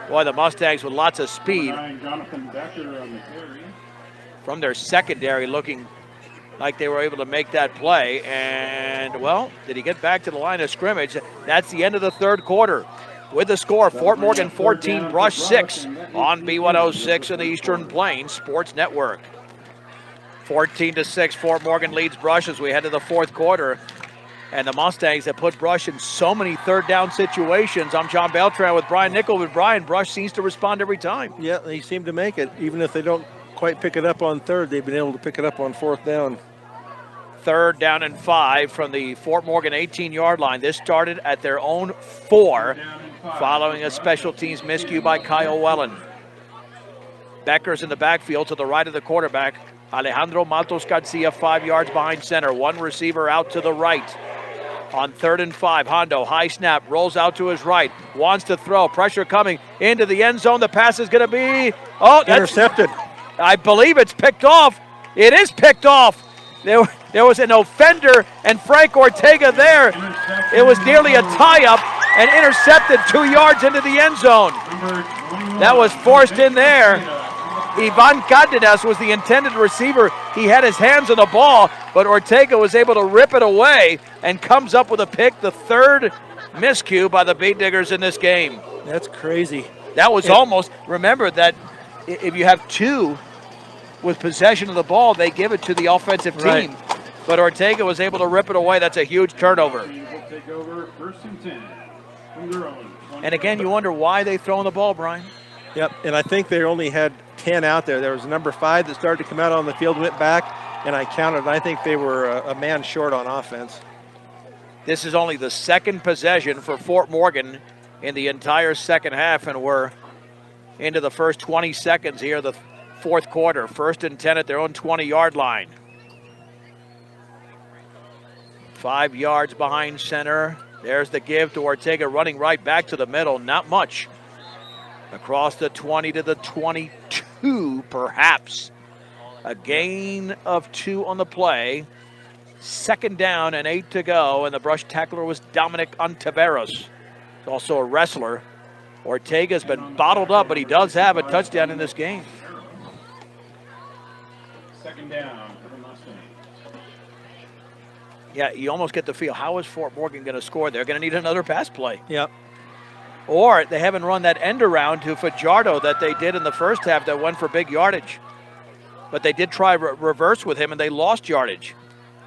Boy, the Mustangs with lots of speed. Jonathan Becker on the carry. From their secondary, looking like they were able to make that play. And, well, did he get back to the line of scrimmage? That's the end of the 3rd quarter. With the score, Fort Morgan 14, Brush 6 on B106 and the Eastern Plains Sports Network. 14-6, Fort Morgan leads Brush as we head to the 4th quarter. And the Mustangs have put Brush in so many 3rd down situations. I'm John Beltran with Brian Nickel. With Brian, Brush seems to respond every time. Yeah, they seem to make it. Even if they don't quite pick it up on 3rd, they've been able to pick it up on 4th down. 3rd down and 5 from the Fort Morgan 18-yard line. This started at their own 4, following a special teams miscue by Kyle Wellen. Becker's in the backfield to the right of the quarterback. Alejandro Matos Garcia 5 yards behind center. One receiver out to the right. On 3rd and 5, Hondo, high snap, rolls out to his right, wants to throw, pressure coming into the end zone. The pass is going to be, Intercepted. I believe it's picked off. It is picked off. There was an offender and Frank Ortega there. It was nearly a tie-up and intercepted 2 yards into the end zone. That was forced in there. Ivan Cardenas was the intended receiver. He had his hands on the ball, but Ortega was able to rip it away and comes up with a pick, the 3rd miscue by the Beat Diggers in this game. That's crazy. That was almost, remember that if you have 2 with possession of the ball, they give it to the offensive team. Right. But Ortega was able to rip it away. That's a huge turnover. Take over 1st and 10 from their own. And again, you wonder why they throwing the ball, Brian. Yep, and I think they only had 10 out there. There was number 5 that started to come out on the field, went back, and I counted. I think they were a man short on offense. This is only the 2nd possession for Fort Morgan in the entire 2nd half, and we're into the first 20 seconds here, the 4th quarter. 1st and 10 at their own 20-yard line. 5 yards behind center. There's the give to Ortega, running right back to the middle. Not much. Across the 20 to the 22, perhaps. A gain of 2 on the play. 2nd down and 8 to go, and the Brush tackler was Dominic Ontiveros. He's also a wrestler. Ortega's been bottled up, but he does have a touchdown in this game. 2nd down for the Mustangs. Yeah, you almost get the feel, how is Fort Morgan going to score? They're going to need another pass play. Yep. Or they haven't run that end around to Fajardo that they did in the first half that went for big yardage. But they did try reverse with him, and they lost yardage.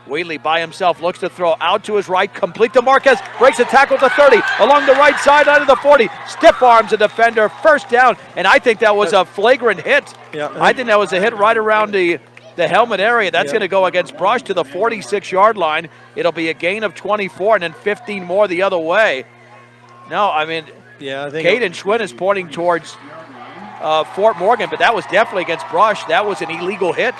Wheatley by himself looks to throw out to his right, complete to Marquez, breaks a tackle to 30, along the right sideline of the 40, stiff arms a defender, 1st down, and I think that was a flagrant hit. Yeah. I think that was a hit right around the helmet area. That's going to go against Brush to the 46-yard line. It'll be a gain of 24 and then 15 more the other way. No, I mean, yeah, I think Caden Schwinn is pointing towards Fort Morgan, but that was definitely against Brush. That was an illegal hit.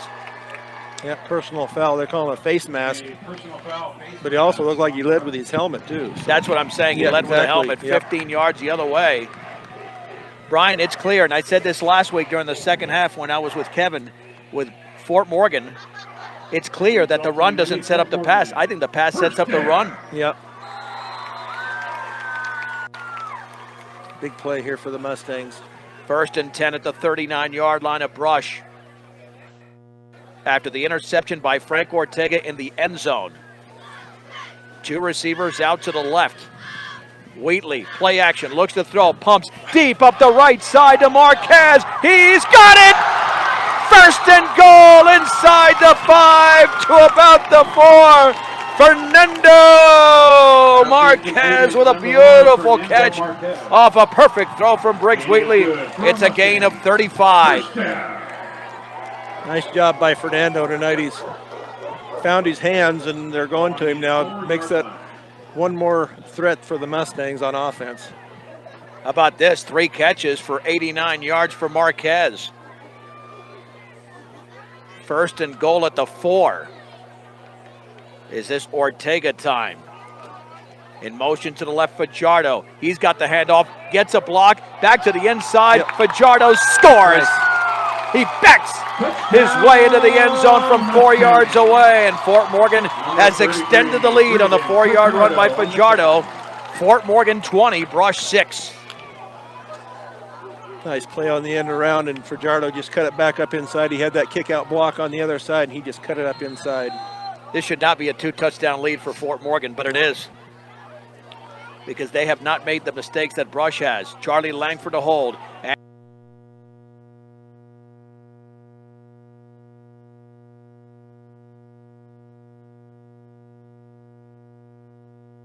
Yeah, personal foul. They're calling a face mask. Personal foul. But he also looked like he led with his helmet, too. So. That's what I'm saying. He Yeah, led with a exactly. helmet, Yep. 15 yards the other way. Brian, it's clear, and I said this last week during the 2nd half when I was with Kevin, with Fort Morgan, it's clear that the run doesn't set up the pass. I think the pass sets up the run. Yep. Big play here for the Mustangs. 1st and 10 at the 39-yard line of Brush. After the interception by Frank Ortega in the end zone. 2 receivers out to the left. Wheatley, play action, looks to throw, pumps deep up the right side to Marquez. He's got it! 1st and goal inside the 5 to about the 4. Fernando Marquez with a beautiful catch off a perfect throw from Briggs Wheatley. It's a gain of 35. Nice job by Fernando tonight. He's found his hands, and they're going to him now. Makes that one more threat for the Mustangs on offense. How about this? 3 catches for 89 yards for Marquez. First and goal at the 4. Is this Ortega time? In motion to the left, Fajardo. He's got the handoff, gets a block, back to the inside. Yep. Fajardo scores. He backs his way into the end zone from 4 yards away, and Fort Morgan has extended the lead on the 4-yard run by Fajardo. Fort Morgan 20, Brush 6. Nice play on the end around, and Fajardo just cut it back up inside. He had that kick out block on the other side, and he just cut it up inside. This should not be a 2-touchdown lead for Fort Morgan, but it is, because they have not made the mistakes that Brush has. Charlie Langford to hold. And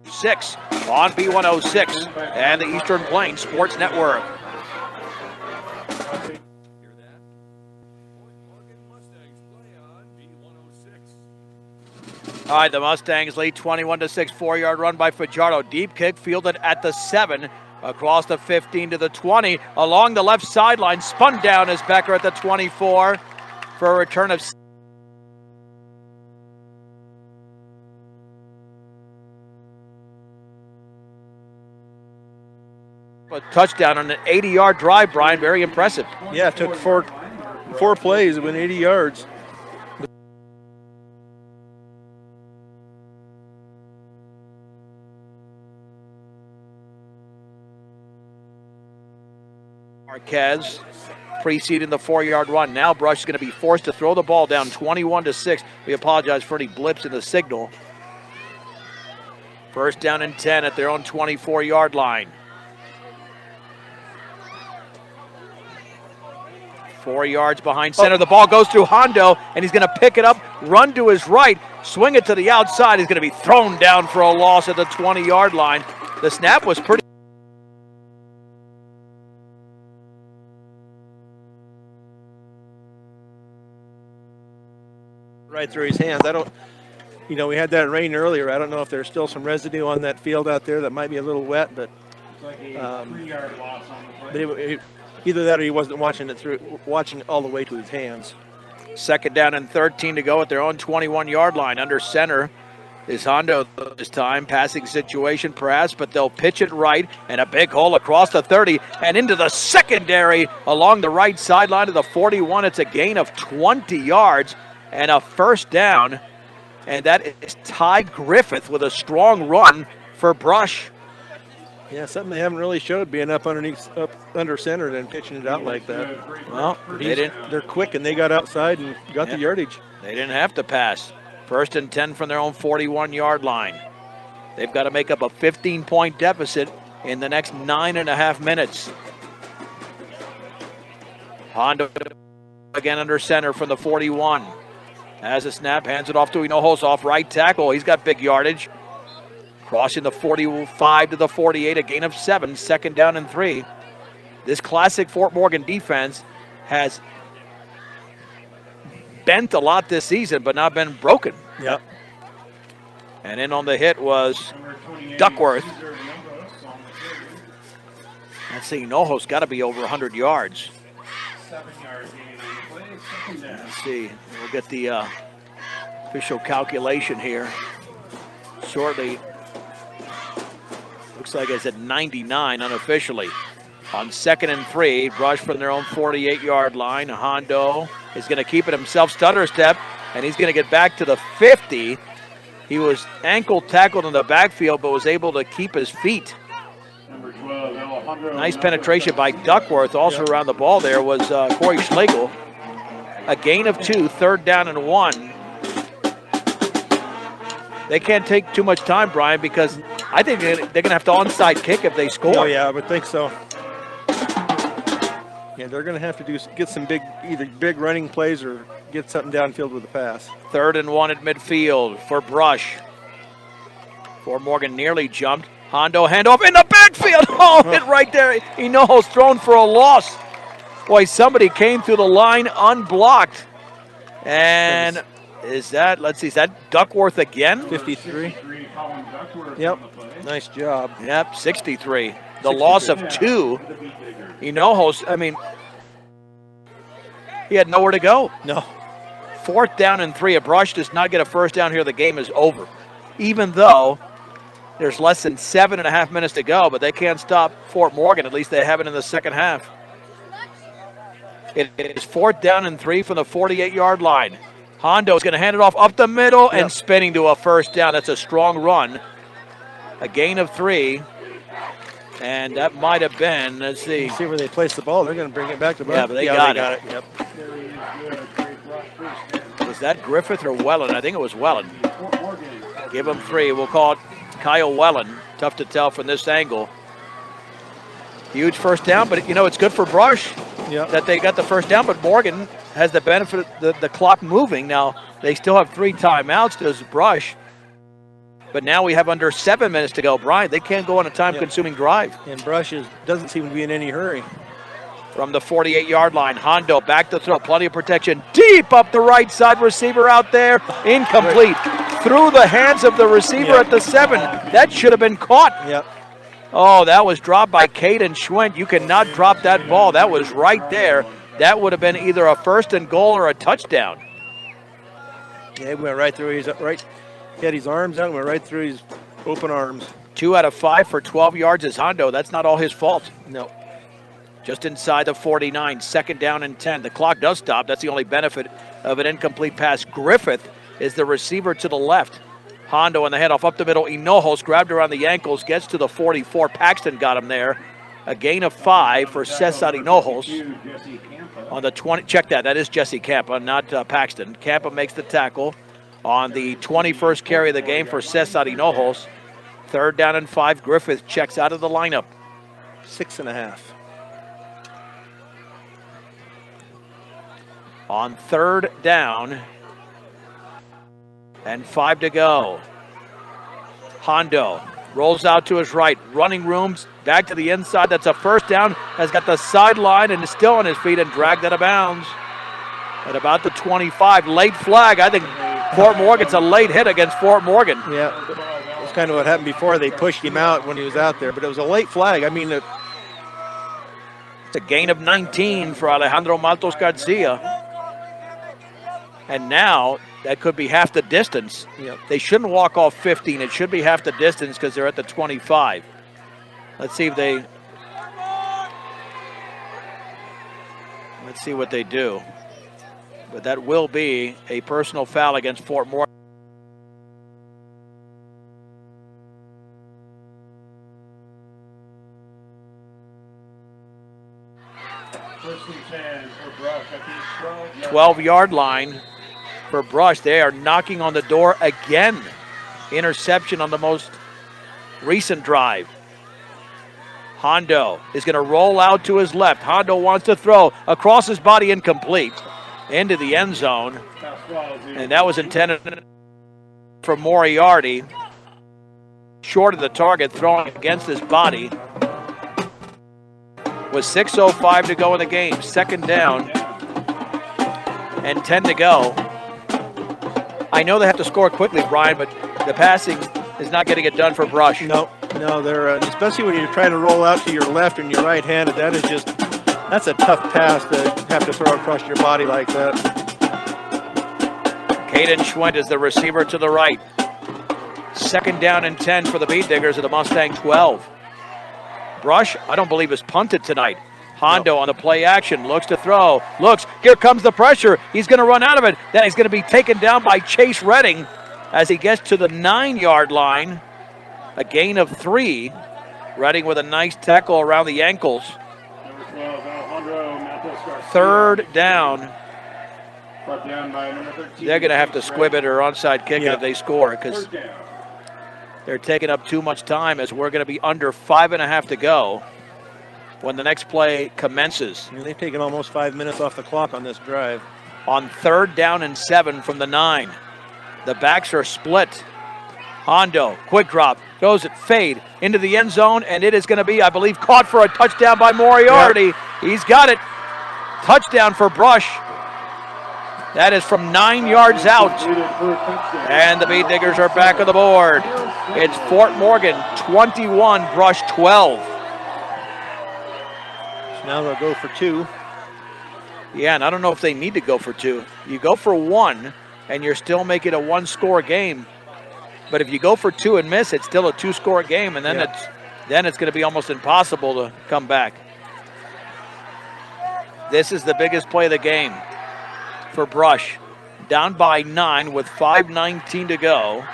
6 on B106 and the Eastern Plains Sports Network. All right, the Mustangs lead 21-6, 4-yard run by Fajardo. Deep kick fielded at the 7, across the 15 to the 20, along the left sideline, spun down as Becker at the 24 for a return of a touchdown on an 80-yard drive, Brian. Very impressive. Yeah, it took four plays, it went 80 yards. Marquez preceding the 4-yard run. Now Brush is going to be forced to throw the ball down 21-6. We apologize for any blips in the signal. First down and 10 at their own 24-yard line. 4 yards behind center. The ball goes through Hondo, and he's going to pick it up, run to his right, swing it to the outside. He's going to be thrown down for a loss at the 20-yard line. The snap was pretty. Right through his hands. We had that rain earlier. I don't know if there's still some residue on that field out there that might be a little wet, but either that or he wasn't watching it all the way to his hands. Second down and 13 to go at their own 21-yard line. Under center is Hondo this time. Passing situation perhaps, but they'll pitch it right, and a big hole across the 30 and into the secondary along the right sideline of the 41. It's a gain of 20 yards and a first down, and that is Ty Griffith with a strong run for Brush. Yeah, something they haven't really showed, being up under center and pitching it out like that. Well, they're quick, and they got outside and got the yardage. They didn't have to pass. First and 10 from their own 41-yard line. They've got to make up a 15-point deficit in the next 9.5 minutes. Hondo again under center from the 41. Has a snap, hands it off to Hinojos off right tackle. He's got big yardage. Crossing the 45 to the 48, a gain of 7, second down and 3. This classic Fort Morgan defense has bent a lot this season, but not been broken. Yep. And in on the hit was Duckworth. Let's see, Hinojos got to be over 100 yards. 7 yards gain on the play. Let's see. We'll get the official calculation here shortly. Looks like it's at 99 unofficially. On 2nd and 3, Brush from their own 48-yard line. Hondo is going to keep it himself, stutter step, and he's going to get back to the 50. He was ankle tackled in the backfield, but was able to keep his feet. Number 12, Alejandro. Nice penetration by Duckworth. Also around the ball there was Corey Schlegel. A gain of 2, third down and 1. They can't take too much time, Brian, because I think they're going to have to onside kick if they score. Oh, yeah, I would think so. Yeah, they're going to have to get some either big running plays or get something downfield with a pass. 3rd and 1 at midfield for Brush. Fort Morgan nearly jumped. Hondo handoff in the backfield. Oh, hit right there. Hinojos thrown for a loss. Boy, somebody came through the line unblocked. And is that Duckworth again? 53. Colin Duckworth. Yep, nice job. Yep, 63. The loss of 2. Hinojos, he had nowhere to go. No. 4th down and 3. If Brush does not get a first down here, the game is over. Even though there's less than 7.5 minutes to go, but they can't stop Fort Morgan. At least they haven't in the second half. It is 4th down and 3 from the 48-yard line. Hondo is going to hand it off up the middle and spinning to a first down. That's a strong run. A gain of 3. And that might have been, let's see. See where they place the ball. They're going to bring it back to Brush. Yeah, but they got it. Yep. Was that Griffith or Wellen? I think it was Wellen. Give him 3. We'll call it Kyle Wellen. Tough to tell from this angle. Huge first down, but, it's good for Brush that they got the first down, but Morgan has the benefit of the clock moving. Now, they still have 3 timeouts, does Brush. But now we have under 7 minutes to go. Brian, they can't go on a time-consuming drive. And Brush doesn't seem to be in any hurry. From the 48-yard line, Hondo back to throw. Plenty of protection. Deep up the right side. Receiver out there. Incomplete. Through the hands of the receiver at the 7. That should have been caught. Yep. Oh, that was dropped by Caden Schwent. You cannot drop that ball. That was right there. That would have been either a first and goal or a touchdown. Yeah, he went right through. He had his arms out and went right through his open arms. 2 out of 5 for 12 yards is Hondo. That's not all his fault. No. Just inside the 49, 2nd down and 10. The clock does stop. That's the only benefit of an incomplete pass. Griffith is the receiver to the left. Hondo on the handoff up the middle. Hinojos grabbed around the ankles, gets to the 44. Paxton got him there. A gain of 5 for Cesar Hinojos. On the 20, check that. That is Jesse Campa, not Paxton. Campa makes the tackle on the 21st carry of the game for Cesar Hinojos. 3rd down and 5. Griffith checks out of the lineup. 6.5. On 3rd down and 5 to go. Hondo rolls out to his right. Running rooms back to the inside. That's a first down. Has got the sideline and is still on his feet and dragged out of bounds. At about the 25. Late flag. I think Fort Morgan's a late hit against Fort Morgan. Yeah. That's kind of what happened before. They pushed him out when he was out there. But it was a late flag. I mean, it's a gain of 19 for Alejandro Maltos Garcia. And now that could be half the distance. Yep. They shouldn't walk off 15. It should be half the distance because they're at the 25. Let's see what they do. But that will be a personal foul against Fort Morgan. First and 10 for Brush at the 12-yard line for Brush. They are knocking on the door again. Interception on the most recent drive. Hondo is going to roll out to his left. Hondo wants to throw across his body, incomplete, into the end zone. And that was intended for Moriarty. Short of the target, throwing against his body. With 6:05 to go in the game. 2nd down and 10 to go. I know they have to score quickly, Brian, but the passing is not getting it done for Brush. No, they're especially when you're trying to roll out to your left and your right-handed. That's a tough pass to have to throw across your body like that. Caden Schwent is the receiver to the right. 2nd down and 10 for the Beat Diggers at the Mustang 12. Brush, I don't believe, is punted tonight. Hondo on the play action, looks to throw, here comes the pressure. He's going to run out of it. Then he's going to be taken down by Chase Redding as he gets to the 9-yard line. A gain of 3. Redding with a nice tackle around the ankles. 3rd down. They're going to have to squib it or onside kick it if they score because they're taking up too much time as we're going to be under 5.5 to go when the next play commences. They've taken almost 5 minutes off the clock on this drive. On 3rd down and 7 from the 9. The backs are split. Hondo, quick drop, goes it, fade into the end zone, and it is going to be, I believe, caught for a touchdown by Moriarty. Yep. He's got it. Touchdown for Brush. That is from 9 yards out. And the Beat Diggers are back on the board. It's Fort Morgan 21, Brush 12. Now they'll go for 2. Yeah, and I don't know if they need to go for 2. You go for 1, and you're still making a 1-score game. But if you go for 2 and miss, it's still a 2-score game, and then it's going to be almost impossible to come back. This is the biggest play of the game for Brush. Down by 9 with 5:19 to go.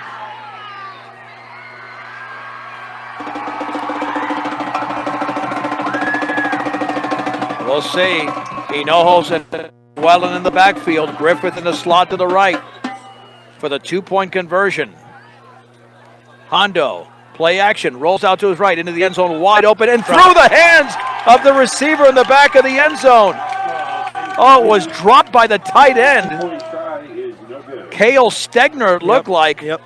We'll see. Hinojo's and Wellen in the backfield. Griffith in the slot to the right for the 2-point conversion. Hondo, play action, rolls out to his right into the end zone, wide open, and through the hands of the receiver in the back of the end zone. Oh, it was dropped by the tight end. Cale Stegner, it looked like. Yep.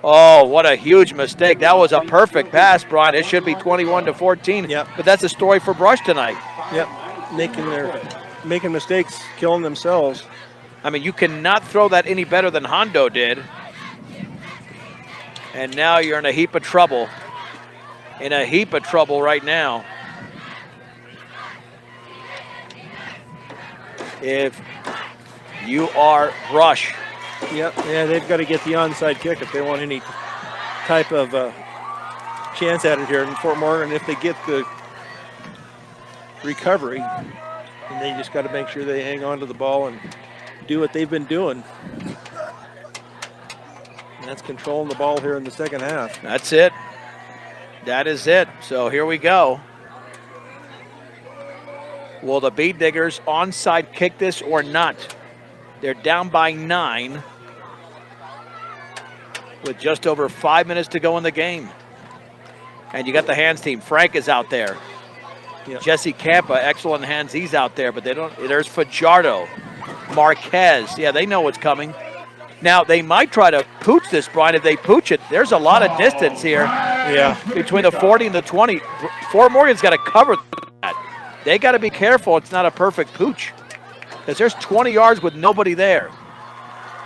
Oh, what a huge mistake. That was a perfect pass, Brian. It should be 21-14. Yep. But that's a story for Brush tonight. Yep. Making mistakes, killing themselves. I mean, you cannot throw that any better than Hondo did. And now you're in a heap of trouble. In a heap of trouble right now. If you are Brush. Yep. Yeah, they've got to get the onside kick if they want any type of chance at it here in Fort Morgan. If they get the recovery, and they just got to make sure they hang on to the ball and do what they've been doing. And that's controlling the ball here in the second half. That's it. That is it. So here we go. Will the Bead Diggers onside kick this or not? They're down by 9 with just over 5 minutes to go in the game. And you got the hands team. Frank is out there. Yep. Jesse Campa, excellent hands. He's out there, but they don't. There's Fajardo, Marquez. Yeah, they know what's coming. Now, they might try to pooch this, Brian. If they pooch it, there's a lot of distance here. Yeah. Between the 40 and the 20. Fort Morgan's got to cover that. They got to be careful it's not a perfect pooch. Because there's 20 yards with nobody there.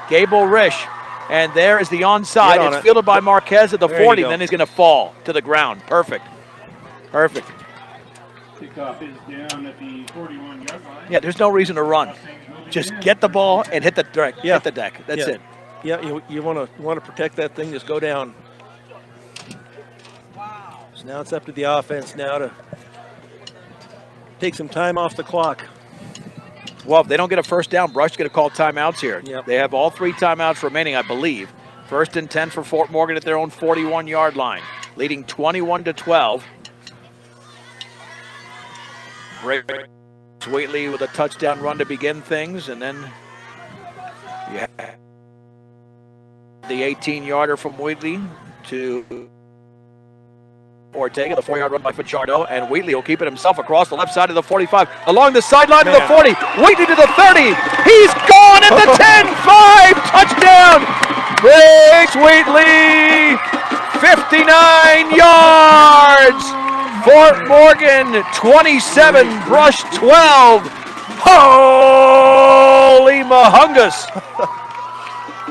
Gable Risch. And there is the onside. It's fielded by Marquez at the 40. Then he's going to fall to the ground. Perfect. Perfect. Kickoff is down at the 41-yard line. Yeah, there's no reason to run. Just get the ball and hit the deck. Yeah. Hit the deck. That's it. Yeah, you want to protect that thing. Just go down. So now it's up to the offense now to take some time off the clock. Well, if they don't get a first down, Brush's going to call timeouts here. Yep. They have all 3 timeouts remaining, I believe. 1st and 10 for Fort Morgan at their own 41-yard line, leading 21-12. Whately with a touchdown run to begin things, and then you have the 18-yarder from Wheatley to Ortega, the 4-yard run by Fajardo, and Wheatley will keep it himself across the left side of the 45, along the sideline to the 40, Wheatley to the 30, he's gone at the 10-5, touchdown, Briggs Wheatley, 59 yards. Fort Morgan 27, Brush 12. Holy mahungus.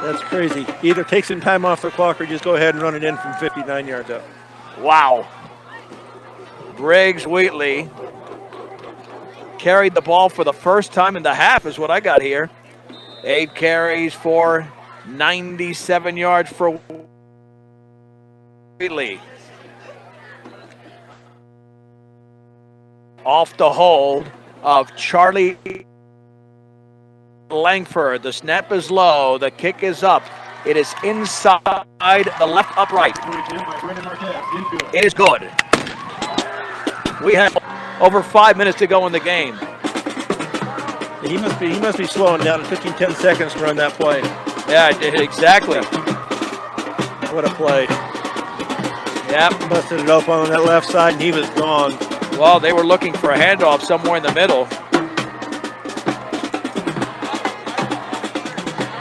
That's crazy. Either take some time off the clock or just go ahead and run it in from 59 yards out. Wow. Briggs Wheatley carried the ball for the first time in the half is what I got here. 8 carries for 97 yards for Wheatley. Off the hold of Charlie Langford. The snap is low. The kick is up. It is inside the left upright. It is good. We have over 5 minutes to go in the game. He must be slowing down 15-10 seconds to run that play. Yeah, exactly. What a play. Yep. Busted it open on that left side and he was gone. Well, they were looking for a handoff somewhere in the middle.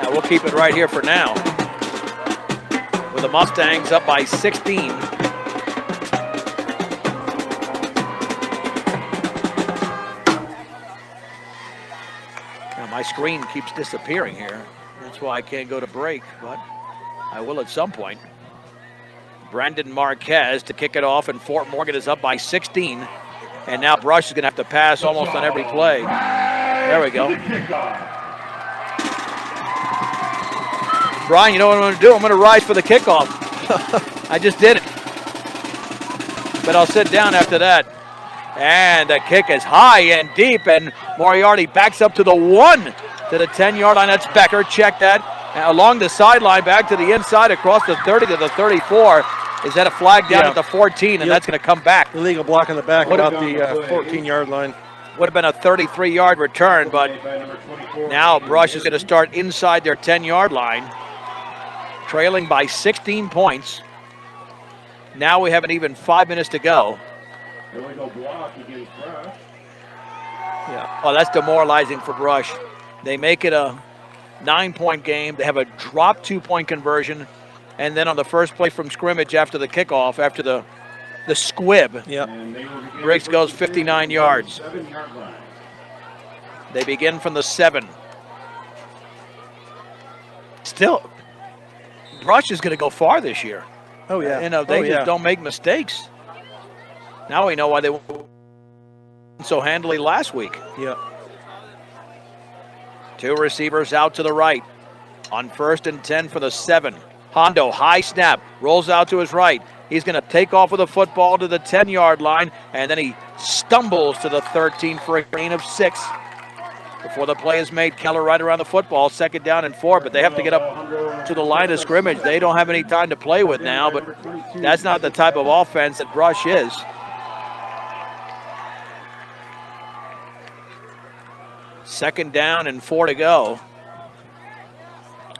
Now we'll keep it right here for now. With the Mustangs up by 16. Now my screen keeps disappearing here. That's why I can't go to break, but I will at some point. Brandon Marquez to kick it off, and Fort Morgan is up by 16. And now Brush is going to have to pass almost on every play. There we go. Kickoff. Brian, you know what I'm going to do? I'm going to rise for the kickoff. I just did it. But I'll sit down after that. And the kick is high and deep, and Moriarty backs up to the 1 to the 10-yard line. That's Becker. Check that. Along the sideline, back to the inside, across the 30 to the 34. Is that a flag down at the 14, and that's going to come back. Illegal block in the back What about the 14-yard line. Would have been a 33-yard return, but now Brush is going to start inside their 10-yard line, trailing by 16 points. Now we have an even 5 minutes to go. Illegal block against Brush. Yeah. Oh, that's demoralizing for Brush. They make it a 9-point game. They have a drop 2-point conversion. And then on the first play from scrimmage after the kickoff, after the squib, Yep. Briggs goes 59 yards. 7-yard line. They begin from the 7. Still, Brush is going to go far this year. Oh, yeah. You know, they just don't make mistakes. Now we know why they won so handily last week. Yeah. 2 receivers out to the right. On 1st and 10 for the 7. Hondo, high snap, rolls out to his right. He's going to take off with a football to the 10-yard line, and then he stumbles to the 13 for a gain of 6. Before the play is made, Keller right around the football, 2nd down and 4, but they have to get up to the line of scrimmage. They don't have any time to play with now, but that's not the type of offense that Brush is. Second down and 4 to go.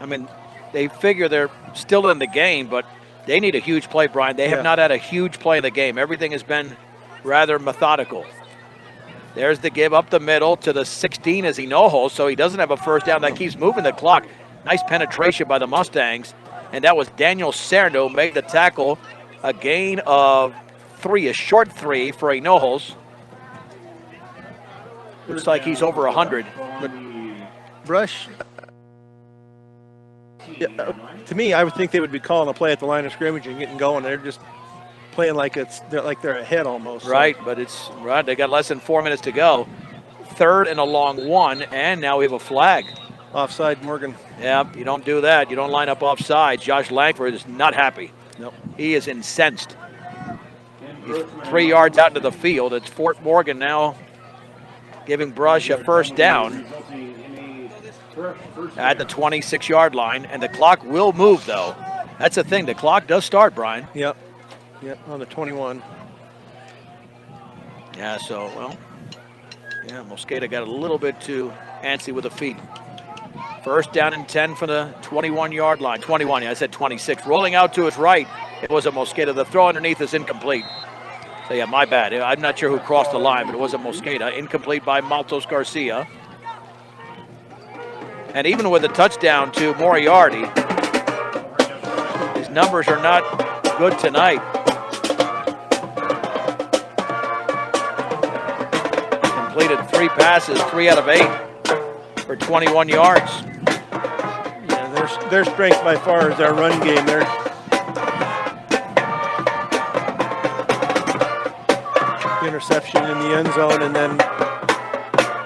I mean, they figure they're still in the game, but they need a huge play, Brian. They have not had a huge play in the game. Everything has been rather methodical. There's the give up the middle to the 16 as Hinojo, so he doesn't have a first down. That keeps moving the clock. Nice penetration by the Mustangs. And that was Daniel Serno made the tackle. A gain of 3, a short 3 for Hinojos. Looks like he's over 100. But Brush, to me, I would think they would be calling a play at the line of scrimmage and getting going. They're just playing like they're ahead almost. Right, but it's right. They got less than 4 minutes to go. 3rd and a long 1, and now we have a flag. Offside, Morgan. Yeah, you don't do that. You don't line up offside. Josh Langford is not happy. Nope. He is incensed. He's 3 yards out into the field. It's Fort Morgan now giving Brush a first down at the 26-yard line, and the clock will move, though. That's the thing. The clock does start, Brian. Yep, on the 21. Yeah, so, well, yeah, Mosqueda got a little bit too antsy with the feet. First down and 10 for the 21-yard line. 21, I said 26. Rolling out to his right, it was a Mosqueda. The throw underneath is incomplete. So, yeah, my bad. I'm not sure who crossed the line, but it was a Mosqueda. Incomplete by Maltos Garcia. And even with a touchdown to Moriarty, his numbers are not good tonight. Completed 3 passes, 3 out of 8 for 21 yards. Yeah, their strength by far is their run game. Their interception in the end zone, and then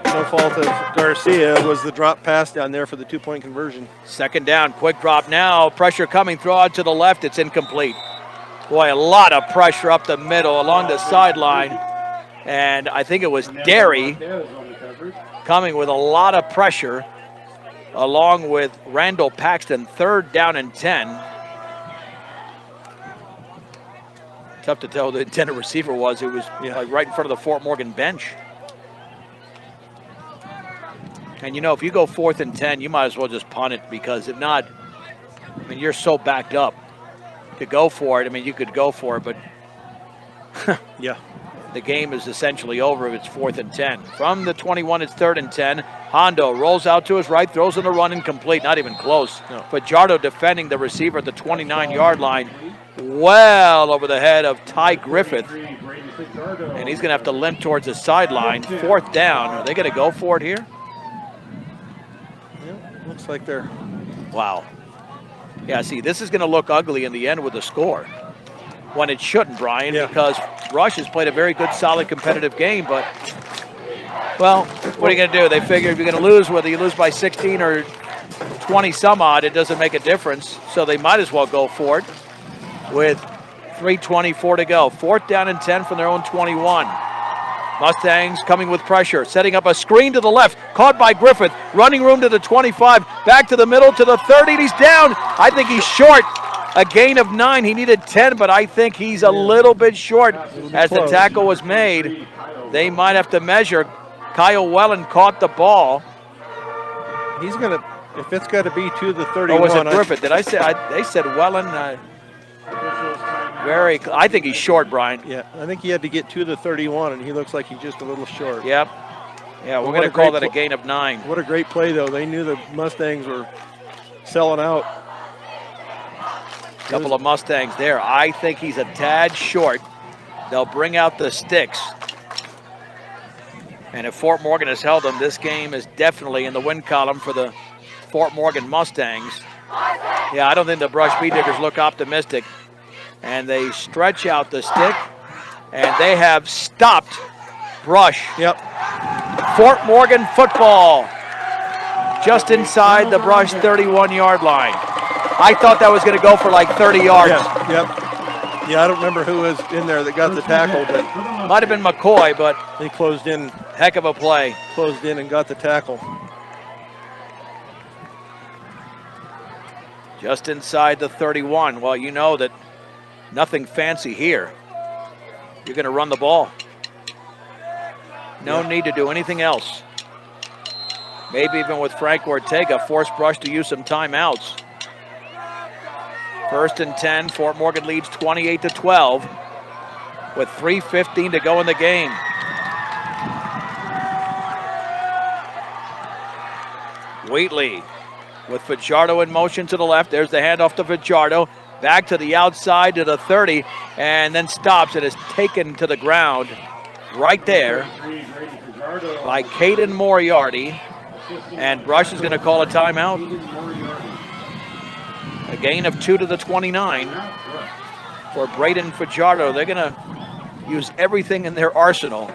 no fault of Garcia was the drop pass down there for the 2-point conversion. 2nd down, quick drop now. Pressure coming, throw out to the left. It's incomplete. Boy, a lot of pressure up the middle along the sideline. And I think it was Derry coming with a lot of pressure along with Randall Paxton. 3rd down and 10. Tough to tell who the intended receiver was. It was like right in front of the Fort Morgan bench. And, you know, if you go 4th and 10, you might as well just punt it, because if not, I mean, you're so backed up to go for it. I mean, you could go for it, but yeah, the game is essentially over if it's 4th and 10. From the 21, it's 3rd and 10. Hondo rolls out to his right, throws in the run, incomplete, not even close. No. Fajardo defending the receiver at the 29-yard line, well over the head of Ty Griffith. And he's going to have to limp towards the sideline. 4th down. Are they going to go for it here? Looks like they're... Wow. Yeah, see, this is going to look ugly in the end with the score. When it shouldn't, Brian, because Rush has played a very good, solid, competitive game, but Well, what are you going to do? They figure if you're going to lose, whether you lose by 16 or 20 some odd, it doesn't make a difference. So they might as well go for it with 3:24 to go. 4th down and 10 from their own 21. Mustangs coming with pressure, setting up a screen to the left, caught by Griffith, running room to the 25, back to the middle to the 30, and he's down. I think he's short. A gain of 9. He needed 10, but I think he's a little bit short as the tackle was made. They might have to measure. Kyle Wellen caught the ball. He's going to, if it's got to be to the 31. Or was it Griffith? Did I say, they said Wellen? I think he's short, Brian. Yeah, I think he had to get to the 31, and he looks like he's just a little short. Yep. Yeah, we're going to call that a gain of 9. What a great play, though. They knew the Mustangs were selling out. Couple of Mustangs there. I think he's a tad short. They'll bring out the sticks. And if Fort Morgan has held them, this game is definitely in the win column for the Fort Morgan Mustangs. Yeah, I don't think the Brush Bee Diggers look optimistic. And they stretch out the stick, and they have stopped Brush. Yep. Fort Morgan football just inside the Brush 31-yard line. I thought that was going to go for like 30 yards. Yeah, yep. Yeah, I don't remember who was in there that got the tackle, but might have been McCoy, but they closed in. Heck of a play. Closed in and got the tackle. Just inside the 31. Well, you know that nothing fancy here. You're going to run the ball. No need to do anything else. Maybe even with Frank Ortega, force Brush to use some timeouts. 1st and 10, Fort Morgan leads 28-12 with 3:15 to go in the game. Wheatley with Fajardo in motion to the left. There's the handoff to Fajardo. Back to the outside to the 30, and then stops and is taken to the ground right there by Caden Moriarty. And Brush is going to call a timeout. A gain of 2 to the 29 for Braden Fajardo. They're going to use everything in their arsenal,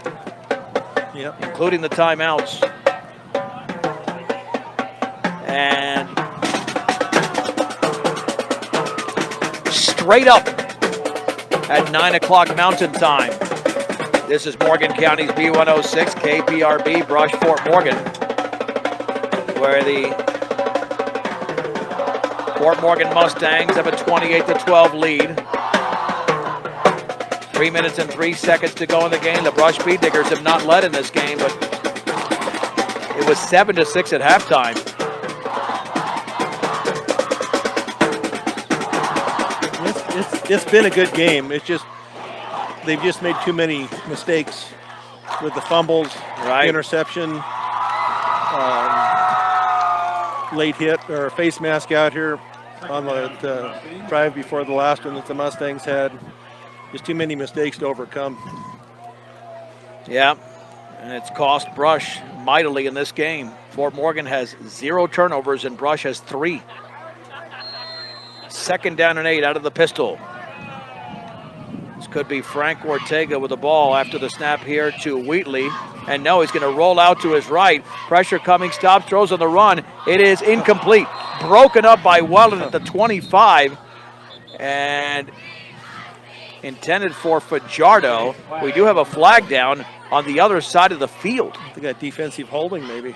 including the timeouts. And straight up at 9 o'clock Mountain Time. This is Morgan County's B106 KPRB Brush Fort Morgan, where the Fort Morgan Mustangs have a 28-12 lead. 3 minutes and 3 seconds to go in the game. The Brush Bee Diggers have not led in this game, but it was 7-6 at halftime. It's been a good game. It's just they've just made too many mistakes with the fumbles, interception, late hit or face mask out here on the drive before the last one that the Mustangs had. Just too many mistakes to overcome. Yeah, and it's cost Brush mightily in this game. Fort Morgan has 0 turnovers and Brush has 3. 2nd down and 8 out of the pistol. This could be Frank Ortega with the ball after the snap here to Wheatley. And no, he's going to roll out to his right. Pressure coming, stops, throws on the run. It is incomplete. Broken up by Wellen at the 25. And intended for Fajardo. We do have a flag down on the other side of the field. They got defensive holding maybe.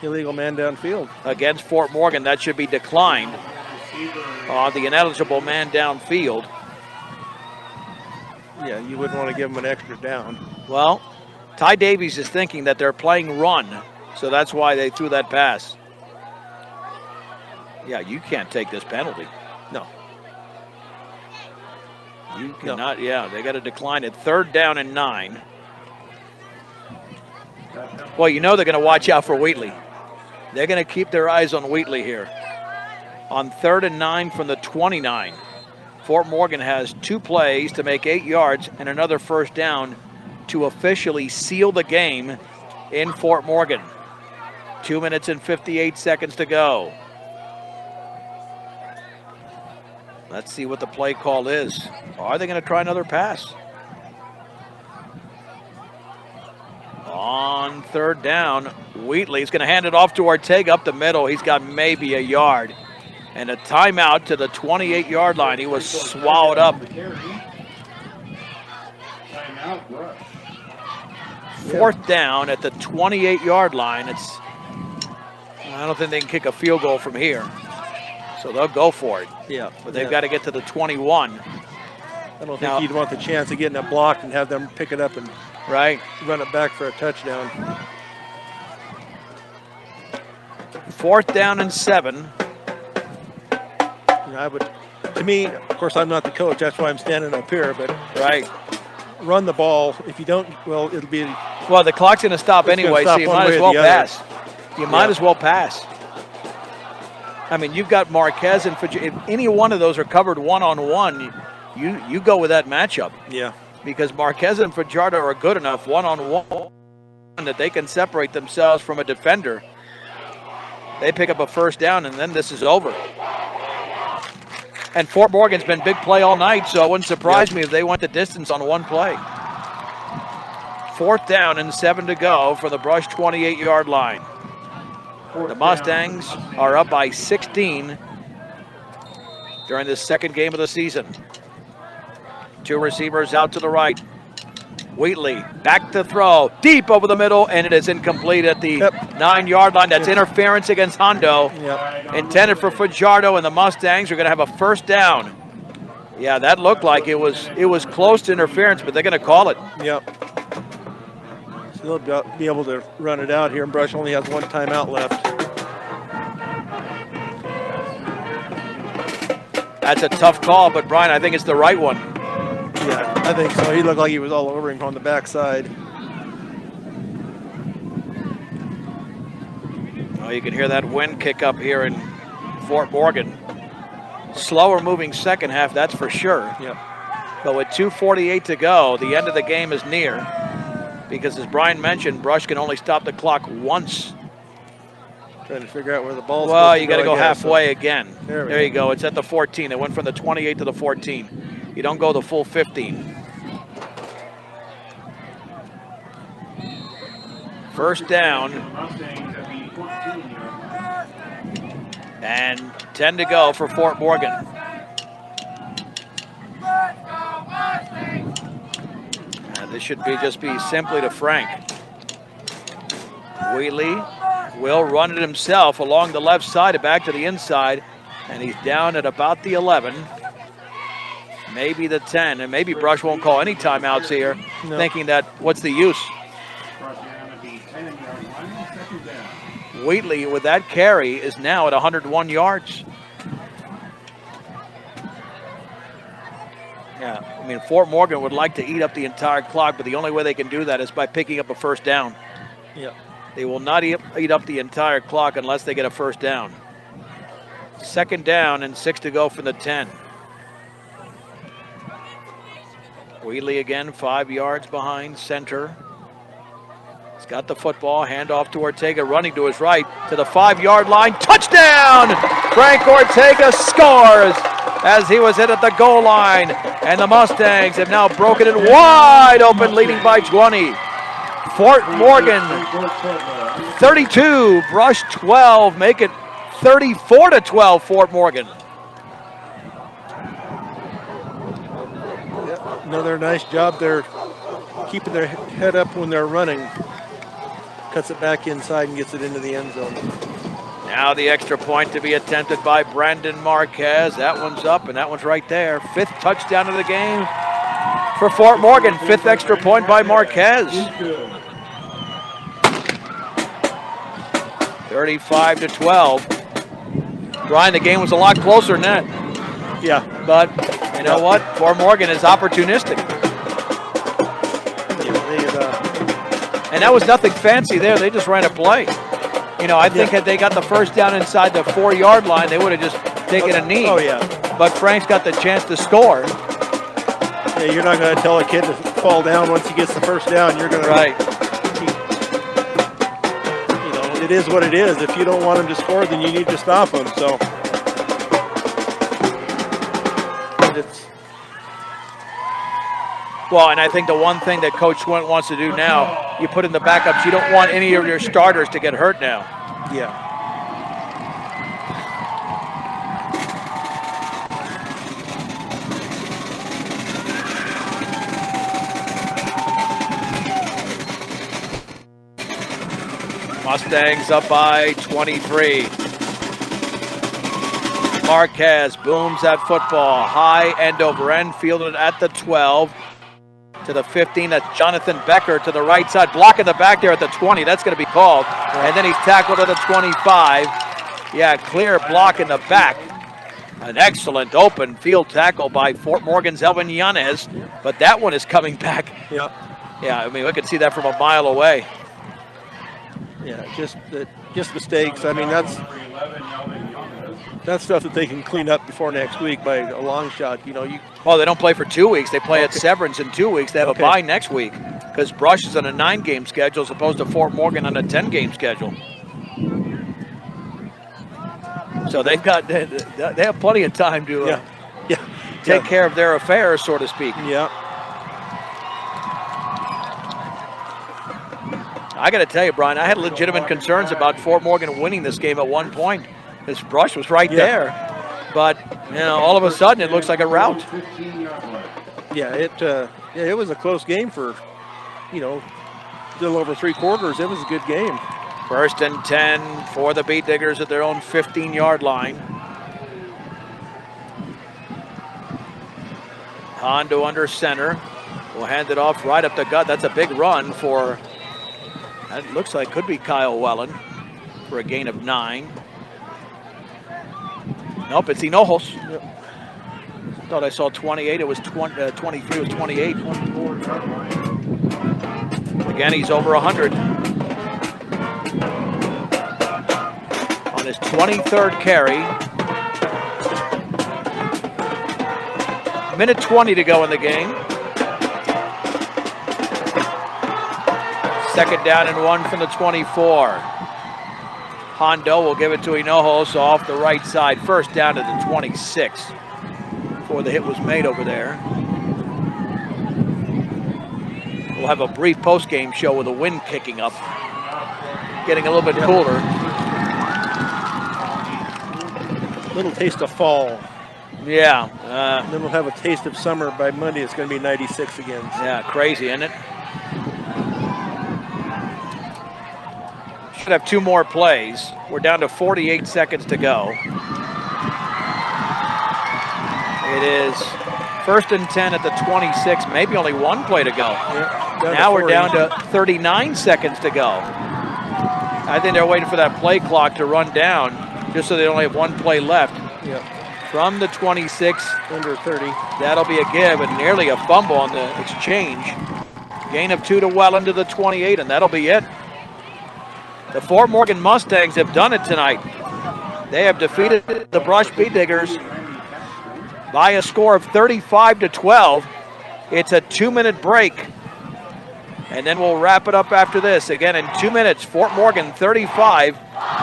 Illegal man downfield. Against Fort Morgan, that should be declined on the ineligible man downfield. Yeah, you wouldn't want to give him an extra down. Well, Ty Davies is thinking that they're playing run, so that's why they threw that pass. Yeah, you can't take this penalty. No. You cannot, yeah, they got to decline it. 3rd down and 9. Well, you know they're going to watch out for Wheatley. They're going to keep their eyes on Wheatley here. On 3rd and 9 from the 29. Fort Morgan has 2 plays to make 8 yards and another 1st down to officially seal the game in Fort Morgan. 2 minutes and 58 seconds to go. Let's see what the play call is. Are they going to try another pass? On third down, Wheatley's going to hand it off to Ortega up the middle. He's got maybe a yard. And a timeout to the 28-yard line. He was swallowed up. Timeout, Brush. Fourth down at the 28-yard line. I don't think they can kick a field goal from here. So they'll go for it. Yeah. But they've got to get to the 21. I don't think you'd want the chance of getting it blocked and have them pick it up and Right. run it back for a touchdown. Fourth down and 7. I would, to me, of course, I'm not the coach. That's why I'm standing up here. But Right. run the ball. If you don't, well, it'll be. Well, the clock's going to stop It's gonna anyway, stop so you one might way as or well the other. pass. You might Yeah. as well pass. I mean, you've got Marquez and Fajardo. If any one of those are covered one-on-one, you go with that matchup. Yeah. Because Marquez and Fajardo are good enough one-on-one that they can separate themselves from a defender. They pick up a first down, and then this is over. And Fort Morgan's been big play all night, so it wouldn't surprise me if they went the distance on one play. Fourth down and 7 to go for the Brush 28-yard line. The Mustangs are up by 16 during this second game of the season. Two receivers out to the right. Wheatley back to throw, deep over the middle, and it is incomplete at the 9-yard line. That's interference against Hondo. Yep. Intended for Fajardo, and the Mustangs are going to have a first down. Yeah, that looked like it was close to interference, but they're going to call it. Yep. So they'll be able to run it out here, and Brush only has one timeout left. That's a tough call, but Brian, I think it's the right one. Yeah, I think so. He looked like he was all over him on the backside. Oh, you can hear that wind kick up here in Fort Morgan. Slower moving second half, that's for sure. Yep. But with 2:48 to go, the end of the game is near. Because as Brian mentioned, Brush can only stop the clock once. Trying to figure out where the ball's Well, supposed you to got to go I guess, halfway again. There we There you go. go. It's at the 14. It went from the 28 to the 14. You don't go the full 15. First down Mustangs at the 14-yard line. and 10 to go for Fort Morgan. And this should just be simply to Frank. Wheatley will run it himself along the left side and back to the inside. And he's down at about the 11. Maybe the 10. And maybe Brush won't call any timeouts here, No. thinking that what's the use? Brought down at the 10-yard line, second down. Wheatley, with that carry, is now at 101 yards. Yeah, I mean, Fort Morgan would like to eat up the entire clock, but the only way they can do that is by picking up a first down. Yep. They will not eat up the entire clock unless they get a first down. Second down and 6 to go from the 10. Wheatley again, 5 yards behind center. He's got the football, handoff to Ortega, running to his right, to the 5-yard line. Touchdown! Frank Ortega scores as he was hit at the goal line. And the Mustangs have now broken it wide open, leading by 20. Fort Morgan 32, Brush 12, make it 34-12 Fort Morgan. Yep. Another nice job there, keeping their head up when they're running. Cuts it back inside and gets it into the end zone. Now the extra point to be attempted by Brandon Marquez. That one's up and that one's right there. 5th touchdown of the game for Fort Morgan. 5th extra point by Marquez. 35-12. Brian, the game was a lot closer than that. Yeah. But you know what? Fort Morgan is opportunistic. And that was nothing fancy there. They just ran a play. You know, I think had they got the first down inside the 4-yard line, they would have just taken a knee. Oh, yeah. But Frank's got the chance to score. Yeah, you're not going to tell a kid to fall down once he gets the first down. You're going to. Right. You know, it is what it is. If you don't want him to score, then you need to stop him. So. Well, and I think the one thing that Coach Swint wants to do now, you put in the backups. You don't want any of your starters to get hurt now. Yeah. Mustangs up by 23. Marquez booms that football. High end over end, fielded at the 12. To the 15, that's Jonathan Becker to the right side. Blocking the back there at the 20. That's going to be called. And then he's tackled at the 25. Yeah, clear block in the back. An excellent open field tackle by Fort Morgan's Elvin Yanez. But that one is coming back. Yep. Yeah, I mean, we could see that from a mile away. Yeah, just mistakes. I mean, that's stuff that they can clean up before next week by a long shot. You know, Well, they don't play for 2 weeks. They play at Severance in 2 weeks. They have a bye next week because Brush is on a 9-game schedule as opposed to Fort Morgan on a 10-game schedule. So they have plenty of time to take care of their affairs, so to speak. Yeah. I got to tell you, Brian, I had legitimate concerns about Fort Morgan winning this game at one point. This Brush was right there. But, you know, all of a sudden it looks like a rout. Yeah, it was a close game for, you know, a little over 3 quarters. It was a good game. 1st and 10 for the Beat Diggers at their own 15-yard line. Hondo under center. Will hand it off right up the gut. That's a big run for, that looks like could be Kyle Wellen for a gain of 9. Nope, it's Hinojos. Yep. Thought I saw 28. It was 23. It was 28. Again, he's over 100. On his 23rd carry. Minute 20 to go in the game. 2nd down and 1 from the 24. Hondo will give it to Hinojos off the right side. 1st down to the 26 before the hit was made over there. We'll have a brief post-game show with the wind kicking up. Getting a little bit cooler. Little taste of fall. Yeah. Then we'll have a taste of summer. By Monday, it's going to be 96 again. So. Yeah, crazy, isn't it? Should have 2 more plays. We're down to 48 seconds to go. It is 1st and 10 at the 26, maybe only 1 play to go. Yeah, now we're down to 39 seconds to go. I think they're waiting for that play clock to run down just so they only have 1 play left. Yeah. From the 26. Under 30. That'll be a give and nearly a fumble on the exchange. Gain of 2 to Welland to the 28, and that'll be it. The Fort Morgan Mustangs have done it tonight. They have defeated the Brush Beat Diggers by a score of 35-12. It's a 2-minute break. And then we'll wrap it up after this. Again, in 2 minutes, Fort Morgan 35,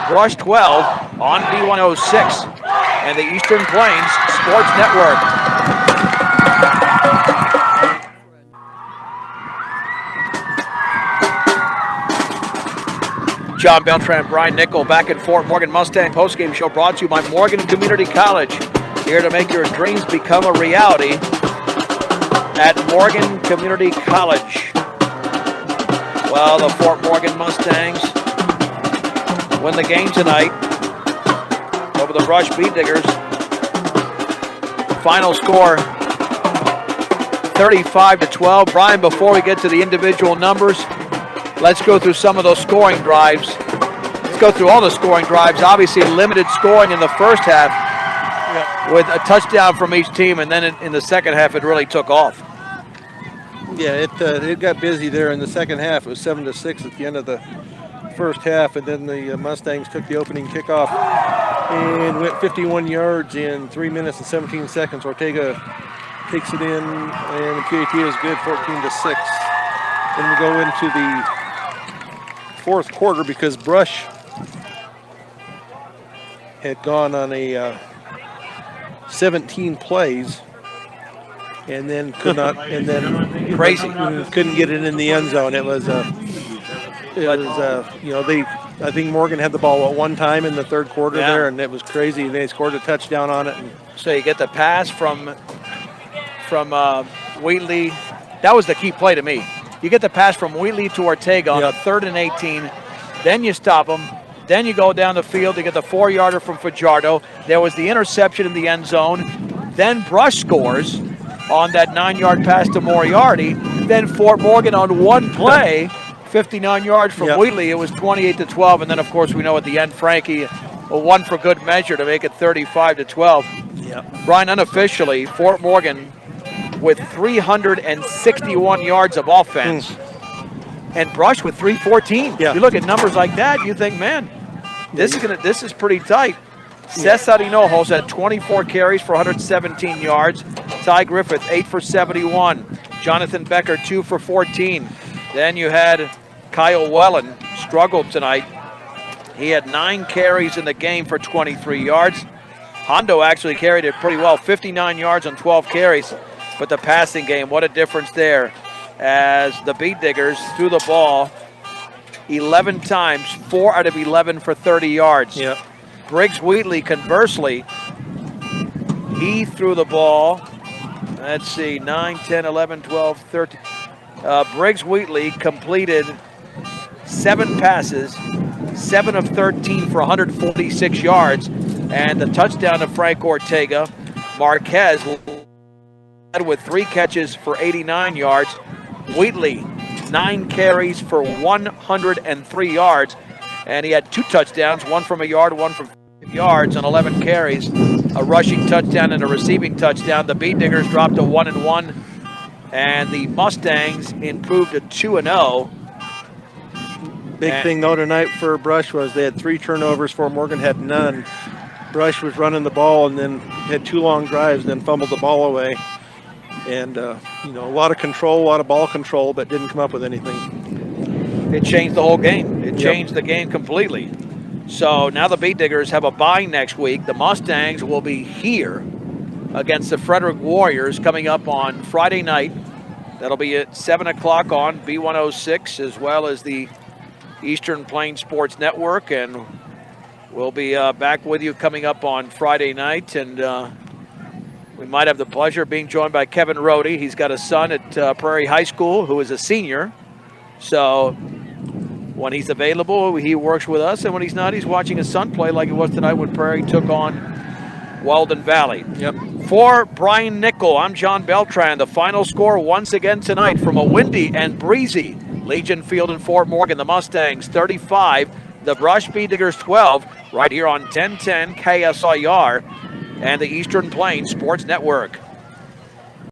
Brush 12 on B106 and the Eastern Plains Sports Network. John Beltran, Brian Nickel back at Fort Morgan Mustang postgame show brought to you by Morgan Community College. Here to make your dreams become a reality at Morgan Community College. Well, the Fort Morgan Mustangs win the game tonight over the Brush Beat Diggers. Final score 35-12. Brian, before we get to the individual numbers, let's go through some of those scoring drives. Let's go through all the scoring drives. Obviously, limited scoring in the first half with a touchdown from each team, and then in the second half, it really took off. Yeah, it got busy there in the second half. It was 7-6 at the end of the first half, and then the Mustangs took the opening kickoff and went 51 yards in 3 minutes and 17 seconds. Ortega takes it in, and the PAT is good, 14-6. Then we go into the fourth quarter because Brush had gone on a 17 plays and then could not, and then Crazy. Couldn't get it in the end zone. It was you know, I think Morgan had the ball at one time in the third quarter Yeah. there, and it was crazy. They scored a touchdown on it. And So you get the pass from Wheatley. That was the key play to me. You get the pass from Wheatley to Ortega on a 3rd and 18. Then you stop them. Then you go down the field. You get the 4-yarder from Fajardo. There was the interception in the end zone. Then Brush scores on that 9-yard pass to Moriarty. Then Fort Morgan on one play, 59 yards from Wheatley. It was 28-12. And then, of course, we know at the end, Frankie won for good measure to make it 35-12. yeah, Brian, unofficially, Fort Morgan with 361 yards of offense, and Brush with 314. Yeah. You look at numbers like that, you think, man, this is pretty tight. Cesar Hinojos had 24 carries for 117 yards. Ty Griffith, 8 for 71. Jonathan Becker, 2 for 14. Then you had Kyle Wellen, struggled tonight. He had 9 carries in the game for 23 yards. Hondo actually carried it pretty well, 59 yards on 12 carries. But the passing game, what a difference there, as the Beat Diggers threw the ball 11 times, 4 out of 11 for 30 yards. yeah. Briggs Wheatley, conversely, he threw the ball, let's see, 9, 10, 11, 12, 13. Briggs Wheatley completed 7 passes, 7 of 13 for 146 yards, and the touchdown to Frank Ortega. Marquez led with 3 catches for 89 yards. Wheatley, 9 carries for 103 yards, and he had 2 touchdowns, 1 from a yard, 1 from 5 yards on 11 carries, a rushing touchdown and a receiving touchdown. The Beat Diggers dropped to 1-1, and the Mustangs improved to 2-0. Big thing though tonight for Brush was they had 3 turnovers. Fort Morgan had none. Brush was running the ball and then had 2 long drives, and then fumbled the ball away. And you know, a lot of control, a lot of ball control, but didn't come up with anything. It changed the whole game. It changed the game completely. So now the Beat Diggers have a bye next week. The Mustangs will be here against the Frederick Warriors coming up on Friday night. That'll be at 7 o'clock on B106, as well as the Eastern Plains Sports Network. And we'll be back with you coming up on Friday night. And we might have the pleasure of being joined by Kevin Rohde. He's got a son at Prairie High School who is a senior. So when he's available, he works with us. And when he's not, he's watching his son play, like it was tonight when Prairie took on Weldon Valley. Yep. For Brian Nickel, I'm John Beltran. The final score once again tonight from a windy and breezy Legion Field in Fort Morgan. The Mustangs 35, the Brush Beat Diggers 12, right here on 1010 KSIR and the Eastern Plains Sports Network.